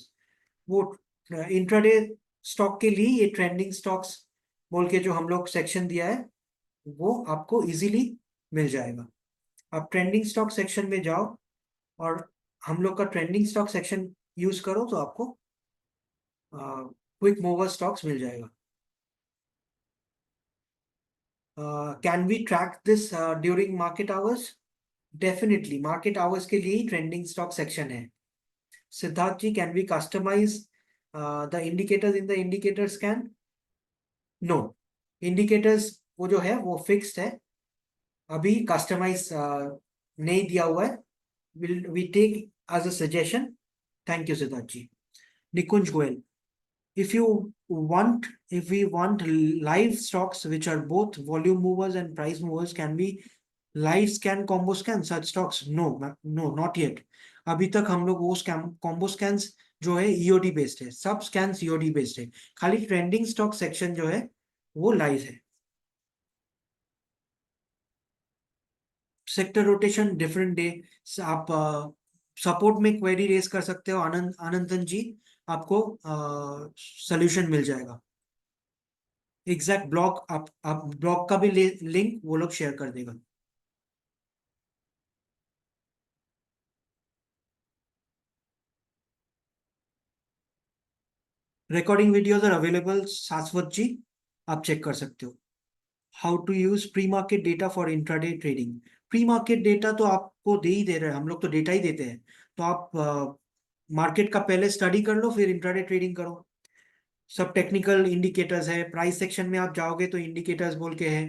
वो इंट्राडे स्टॉक के लिए ये ट्रेंडिंग स्टॉक्स बोल के जो हम लोग सेक्शन दिया है वो आपको इजीली मिल जाएगा। आप ट्रेंडिंग स्टॉक सेक्शन में जाओ और हम लोग का ट्रेंडिंग स्टॉक सेक्शन यूज करो तो आपको क्विक मूवर स्टॉक्स मिल जाएगा। Can we track this during market hours? Definitely, market hours के लिए ही ट्रेंडिंग स्टॉक सेक्शन है। Siddharth ji, can we customize the indicators in the indicator scan? No, indicators वो जो है वो फिक्स्ड है, अभी कस्टमाइज नहीं दिया हुआ है। Will we take as a suggestion. Thank you Siddharth ji. Nikunj Goyal, if you if we want live stocks which are both volume movers and price movers, can we live scan combo scan such stocks? No, no, not yet. अभी तक हम लोग वो scam combo scans जो है EOD based है, सब scans EOD based है। खाली ट्रेंडिंग स्टॉक सेक्शन जो है वो लाइव है। Sector rotation different day. आप सपोर्ट में क्वेरी रेज कर सकते हो आनंदन जी, आपको सोल्यूशन मिल जाएगा। एग्जैक्ट ब्लॉक आप ब्लॉक का भी लिंक वो लोग शेयर कर देगा। रिकॉर्डिंग वीडियोस आर अवेलेबल शाश्वत जी, आप चेक कर सकते हो। How to use pre market data for intraday trading? Pre market data तो आपको दे ही दे रहे हैं, हम लोग तो डेटा ही देते हैं। तो आप मार्केट का पहले स्टडी कर लो, फिर इंट्राडे ट्रेडिंग करो। सब टेक्निकल इंडिकेटर्स है, प्राइस सेक्शन में आप जाओगे तो इंडिकेटर्स बोल के है,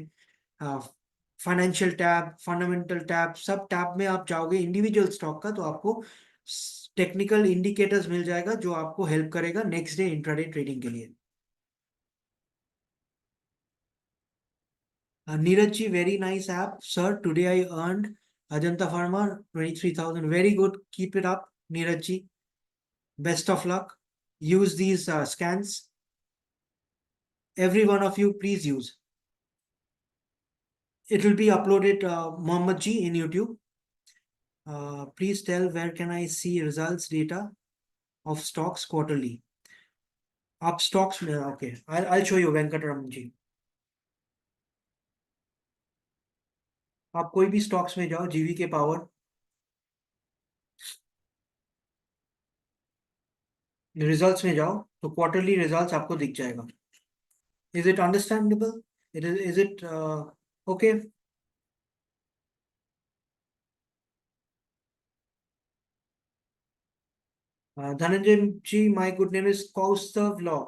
फाइनेंशियल टैब, फंडामेंटल टैब, सब टैब में आप जाओगे इंडिविजुअल स्टॉक का, तो आपको टेक्निकल इंडिकेटर्स मिल जाएगा जो आपको हेल्प करेगा नेक्स्ट डे इंट्राडे ट्रेडिंग के लिए। Neeraj ji, very nice app sir, today I earned Ajanta Pharma 23,000, very good, keep it up Neeraj ji, best of luck, use these scans, every one of you please use. It will be uploaded, Mohammed ji, in YouTube. Please tell where can I see results data of stocks quarterly. आप stocks में, okay, I'll show you Venkataraman ji. आप कोई भी stocks में जाओ, जीवी के power results में जाओ तो क्वार्टरली रिजल्ट्स आपको दिख जाएगा। Is it understandable? Is it okay? Dhananjay ji, my good name is Kaustav Law,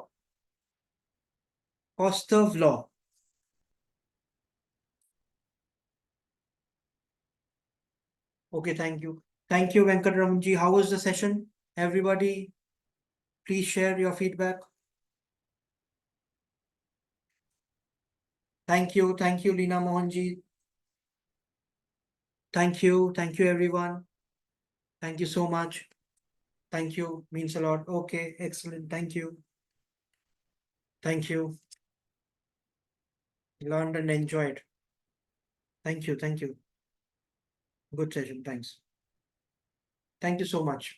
Kaustav Law. Okay, thank you. Thank you, Venkatraman ji. How was the session? Everybody, please share your feedback. Thank you, Leena Mohan ji. Thank you, everyone. Thank you so much. Thank you, means a lot. Okay, excellent. Thank you. Thank you. Learned and enjoyed. Thank you. Good session. Thanks. Thank you so much.